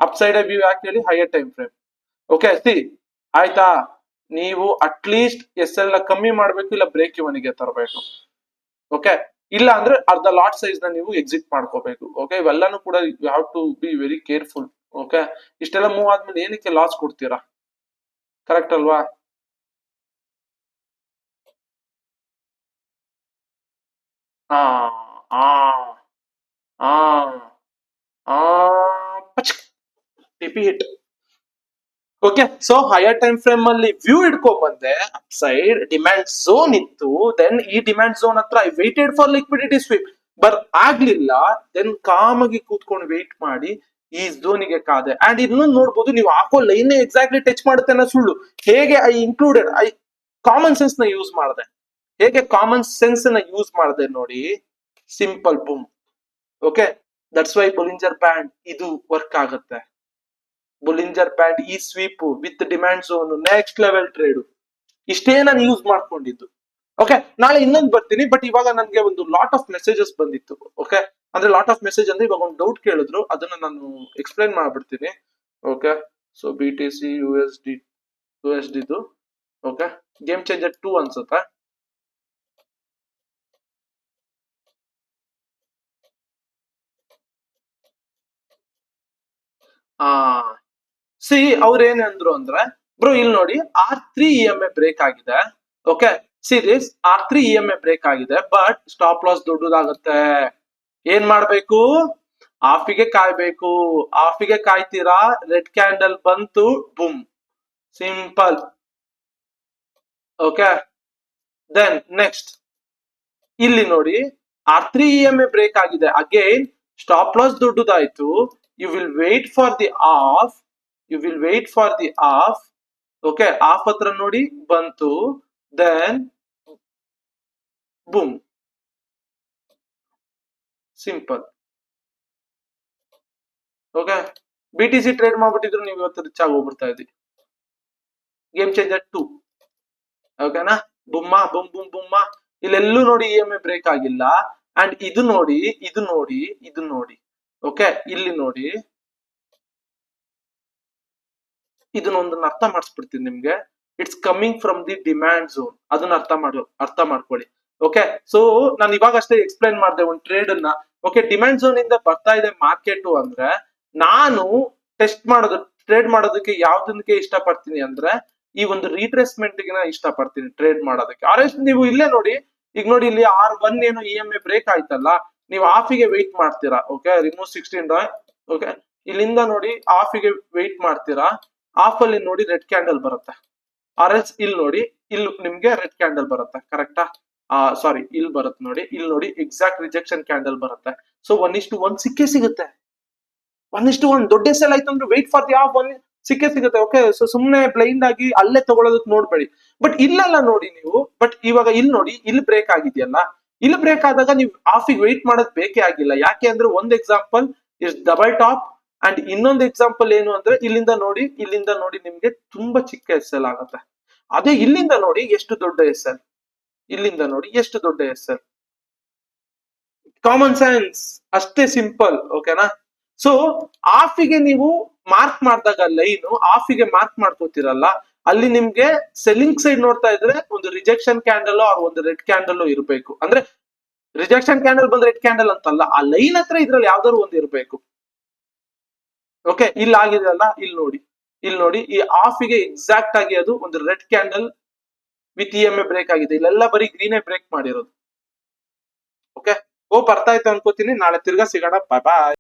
ಅಪ್ ಸೈಡ್ ವ್ಯೂ ಯಾಕೆ ಹೇಳಿ, higher time frame. Okay, C ಆಯ್ತಾ, ನೀವು ಅಟ್ಲೀಸ್ಟ್ ಎಸ್ ಎಲ್ ನ ಕಮ್ಮಿ ಮಾಡ್ಬೇಕು, ಇಲ್ಲ ಬ್ರೇಕ್ ಇವನಿಗೆ ತರಬೇಕು. ಓಕೆ, ಇಲ್ಲ ಅಂದ್ರೆ ಅರ್ಧ ಲಾಟ್ ಸೈಜ್ ನ ನೀವು ಎಕ್ಸಿಟ್ ಮಾಡ್ಕೋಬೇಕು. ಓಕೆ, ಇವೆಲ್ಲಾನು ಕೂಡ you have to be very careful. Okay, ಇಷ್ಟೆಲ್ಲ ಮೂವ್ ಆದ್ಮೇಲೆ ಏನಕ್ಕೆ ಲಾಸ್ ಕೊಡ್ತೀರಾ? ಕರೆಕ್ಟ್ ಅಲ್ವಾ? ಆ ಆ ಆ ಆ TP hit. Okay, so higher time frame ಅಲ್ಲಿ ವ್ಯೂ ಇಟ್ಕೊಂಡ್ ಬಂದೆ. ಅಪ್ ಸೈಡ್ ಡಿಮ್ಯಾಂಡ್ ಝೋನ್ ಇತ್ತು. ದೆನ್ ಈ ಡಿಮ್ಯಾಂಡ್ ಝೋನ್ ಹತ್ರ I waited for liquidity sweep. ಆಗ್ಲಿಲ್ಲ. ದೆನ್ ಕಾಮಾಗಿ ಕೂತ್ಕೊಂಡು ವೇಟ್ ಮಾಡಿ ಈ ಝೋನಿಗೆ ಕಾದೆ. ಅಂಡ್ ಇನ್ನೊಂದು ನೋಡ್ಬೋದು, ನೀವು ಹಾಕೋ ಲೈನ್ ಎಕ್ಸಾಕ್ಟ್ಲಿ ಟಚ್ ಮಾಡುತ್ತೆ ಅನ್ನೋ ಸುಳ್ಳು. ಹೇಗೆ ಐ ಕಾಮನ್ ಸೆನ್ಸ್ ನ ಯೂಸ್ ಮಾಡಿದೆ. ಹೇಗೆ ಕಾಮನ್ ಸೆನ್ಸ್ ನ ಯೂಸ್ ಮಾಡಿದೆ ನೋಡಿ, simple boom. Okay, that's why Bollinger band ಇದು ವರ್ಕ್ ಆಗುತ್ತೆ. ಬೊಲಿಂಜರ್ ಬ್ಯಾಂಡ್ ಈ sweep with demand zone next level trade. ಇಷ್ಟೇ ನಾನು ಯೂಸ್ ಮಾಡ್ಕೊಂಡಿದ್ದು. ಓಕೆ, ನಾಳೆ ಇನ್ನೊಂದು ಬರ್ತೀನಿ. ಬಟ್ ಇವಾಗ ನನ್ಗೆ ಒಂದು ಲಾಟ್ ಆಫ್ ಮೆಸೇಜಸ್ ಬಂದಿತ್ತು. ಓಕೆ, ಅಂದ್ರೆ ಲಾಟ್ ಆಫ್ ಮೆಸೇಜ್ ಅಂದ್ರೆ ಇವಾಗ ಒಂದು ಡೌಟ್ ಕೇಳಿದ್ರು, ಅದನ್ನ ನಾನು ಎಕ್ಸ್ಪ್ಲೈನ್ ಮಾಡ್ಬಿಡ್ತೀನಿ. Okay, so BTC USD okay, game changer 2 ಅನ್ಸುತ್ತೆ. ಸಿ ಅವ್ರ ಏನಂದ್ರು ಅಂದ್ರೆ, ಬ್ರೋ ಇಲ್ಲಿ ನೋಡಿ R3 EMA ಬ್ರೇಕ್ ಆಗಿದೆ. Okay, series R3 EMA break ಆಗಿದೆ, ಬಟ್ ಸ್ಟಾಪ್ ಲಾಸ್ ದೊಡ್ಡದಾಗುತ್ತೆ. ಏನ್ ಮಾಡ್ಬೇಕು? ಆಫಿಗೆ ಕಾಯ್ಬೇಕು. ಆಫಿಗೆ ಕಾಯ್ತೀರಾ, ರೆಡ್ ಕ್ಯಾಂಡಲ್ ಬಂತು, boom, simple. Okay, then next ಇಲ್ಲಿ ನೋಡಿ R3 EMA ಬ್ರೇಕ್ ಆಗಿದೆ. ಅಗೇನ್ ಸ್ಟಾಪ್ ಲಾಸ್ ದೊಡ್ಡದಾಯ್ತು. You will wait for the off. Okay, off ಹತ್ರ ನೋಡಿ ಬಂತು. Then boom, simple. Okay, BTC trade ಮಾಡ್ಬಿಟ್ಟಿದ್ರು ನೀವು ಇವತ್ತು ರಿಚ್ ಆಗಿ ಹೋಗ್ಬಿಡ್ತಾ ಇದ್ರಿ. Game changer 2. ಓಕೆನಾ, ಬುಮ್ಮ ಬುಮ್ ಬುಮ್ ಬುಮ್ಮ. ಇಲ್ಲೆಲ್ಲೂ ನೋಡಿ EMA ಬ್ರೇಕ್ ಆಗಿಲ್ಲ. ಅಂಡ್ ಇದು ನೋಡಿ. ಓಕೆ, ಇಲ್ಲಿ ನೋಡಿ, ಇದನ್ನೊಂದನ್ನ ಅರ್ಥ ಮಾಡಿಸ್ಬಿಡ್ತೀನಿ ನಿಮ್ಗೆ. It's coming from the demand zone. ಅದನ್ನ ಅರ್ಥ ಮಾಡ್ಕೊಳ್ಳಿ. ಓಕೆ, ಸೊ ನಾನು ಇವಾಗ ಅಷ್ಟೇ ಎಕ್ಸ್ಪ್ಲೈನ್ ಮಾಡಿದೆ ಒಂದು ಟ್ರೇಡ್ ಅನ್ನ. ಓಕೆ, ಡಿಮ್ಯಾಂಡ್ ಝೋನ್ ಇಂದ ಬರ್ತಾ ಇದೆ ಮಾರ್ಕೆಟ್ ಅಂದ್ರೆ, ನಾನು ಟ್ರೇಡ್ ಮಾಡೋದಕ್ಕೆ ಯಾವ್ದಕ್ಕೆ ಇಷ್ಟಪಡ್ತೀನಿ ಅಂದ್ರೆ, ಈ ಒಂದು ರೀಟ್ರೇಸ್ಮೆಂಟ್ ಗೆ ಇಷ್ಟಪಡ್ತೀನಿ ಟ್ರೇಡ್ ಮಾಡೋದಕ್ಕೆ. ಆರ್ಎಸ್ ನೀವು ಇಲ್ಲೇ ನೋಡಿ, ಈಗ ನೋಡಿ ಇಲ್ಲಿ R1 ಏನು EMA ಬ್ರೇಕ್ ಆಯ್ತಲ್ಲ, ನೀವು ಆಫಿಗೆ ವೆಯ್ಟ್ ಮಾಡ್ತೀರಾ. Okay, remove 16. ಓಕೆ, ಇಲ್ಲಿಂದ ನೋಡಿ ಆಫಿಗೆ ವೆಯ್ಟ್ ಮಾಡ್ತೀರಾ. ಆಫ್ ಅಲ್ಲಿ ನೋಡಿ ರೆಡ್ ಕ್ಯಾಂಡಲ್ ಬರುತ್ತೆ. ಆರ್ಎಸ್ ಇಲ್ಲಿ ನೋಡಿ, ಇಲ್ಲಿ ನಿಮ್ಗೆ ರೆಡ್ ಕ್ಯಾಂಡಲ್ ಬರುತ್ತೆ. ಕರೆಕ್ಟಾ? ಸಾರಿ, ಇಲ್ಲಿ ಬರುತ್ತೆ ನೋಡಿ. ಇಲ್ಲಿ ನೋಡಿ ಎಕ್ಸಾಕ್ಟ್ ರಿಜೆಕ್ಷನ್ ಕ್ಯಾಂಡಲ್ ಬರುತ್ತೆ. ಸೊ 1:1 ಸಿಕ್ಕೇ ಸಿಗುತ್ತೆ. 1:1 ದೊಡ್ಡ ಸೆಲ್ ಆಯ್ತು ಅಂದ್ರೆ ವೆಯ್ಟ್ ಫಾರ್ ದಿ ಆಫ್ ಸಿಕ್ಕೇ ಸಿಗುತ್ತೆ. ಓಕೆ, ಸೊ ಸುಮ್ನೆ ಬ್ಲೈಂಡ್ ಆಗಿ ಅಲ್ಲೇ ತಗೊಳ್ಳೋದಕ್ಕೆ ನೋಡ್ಬೇಡಿ. ಬಟ್ ಇಲ್ಲೆಲ್ಲ ನೋಡಿ ನೀವು. ಬಟ್ ಇವಾಗ ಇಲ್ಲಿ ನೋಡಿ, ಇಲ್ಲಿ ಬ್ರೇಕ್ ಆಗಿದೆಯಲ್ಲ, ಇಲ್ಲಿ ಬ್ರೇಕ್ ಆದಾಗ ನೀವು ಆಫಿಗೆ ವೆಯ್ಟ್ ಮಾಡೋದ್ ಬೇಕೇ ಆಗಿಲ್ಲ. ಯಾಕೆ ಅಂದ್ರೆ ಒಂದು example is double top. And ಇನ್ನೊಂದು ಎಕ್ಸಾಂಪಲ್ ಏನು ಅಂದ್ರೆ, ಇಲ್ಲಿಂದ ನೋಡಿ ನಿಮ್ಗೆ ತುಂಬಾ ಚಿಕ್ಕ SL ಆಗುತ್ತೆ. ಅದೇ ಇಲ್ಲಿಂದ ನೋಡಿ ಎಷ್ಟು ದೊಡ್ಡ SL. ಇಲ್ಲಿಂದ ನೋಡಿ ಎಷ್ಟು ದೊಡ್ಡ SL. ಕಾಮನ್ ಸೆನ್ಸ್, ಅಷ್ಟೇ ಸಿಂಪಲ್. ಓಕೆನಾ? ಸೊ ಆಫಿಗೆ ನೀವು ಮಾರ್ಕ್ ಮಾಡಿದಾಗ ಲೈನ್ ಆಫಿಗೆ ಮಾರ್ಕ್ ಮಾಡ್ಕೋತಿರಲ್ಲ, ಅಲ್ಲಿ ನಿಮ್ಗೆ ಸೆಲ್ಲಿಂಗ್ ಸೈಡ್ ನೋಡ್ತಾ ಇದ್ರೆ ಒಂದು ರಿಜೆಕ್ಷನ್ ಕ್ಯಾಂಡಲ್ ಆರ್ ಒಂದು ರೆಡ್ ಕ್ಯಾಂಡಲ್ ಇರಬೇಕು. ಅಂದ್ರೆ ರಿಜೆಕ್ಷನ್ ಕ್ಯಾಂಡಲ್ ಬಂದ್ರೆ ರೆಡ್ ಕ್ಯಾಂಡಲ್ ಅಂತಲ್ಲ, ಆ ಲೈನ್ ಹತ್ರ ಇದ್ರಲ್ಲಿ ಯಾವ್ದಾದ್ರು ಒಂದು ಇರಬೇಕು. ಓಕೆ, ಇಲ್ಲಿ ಆಗಿದೆ ಅಲ್ಲ, ಇಲ್ಲಿ ನೋಡಿ ಈ ಆಫಿಗೆ ಎಕ್ಸಾಕ್ಟ್ ಆಗಿ ಅದು ಒಂದು red candle with EMA break ಆಗಿದೆ. ಇಲ್ಲೆಲ್ಲ ಬರೀ ಗ್ರೀನೇ ಬ್ರೇಕ್ ಮಾಡಿರೋದು. ಓಕೆ, ಹೋಪ್ ಅರ್ಥ ಆಯ್ತು ಅನ್ಕೋತೀನಿ. ನಾಳೆ ತಿರ್ಗಾ ಸಿಗೋಣ. ಬಾಯ್ ಬಾಯ್.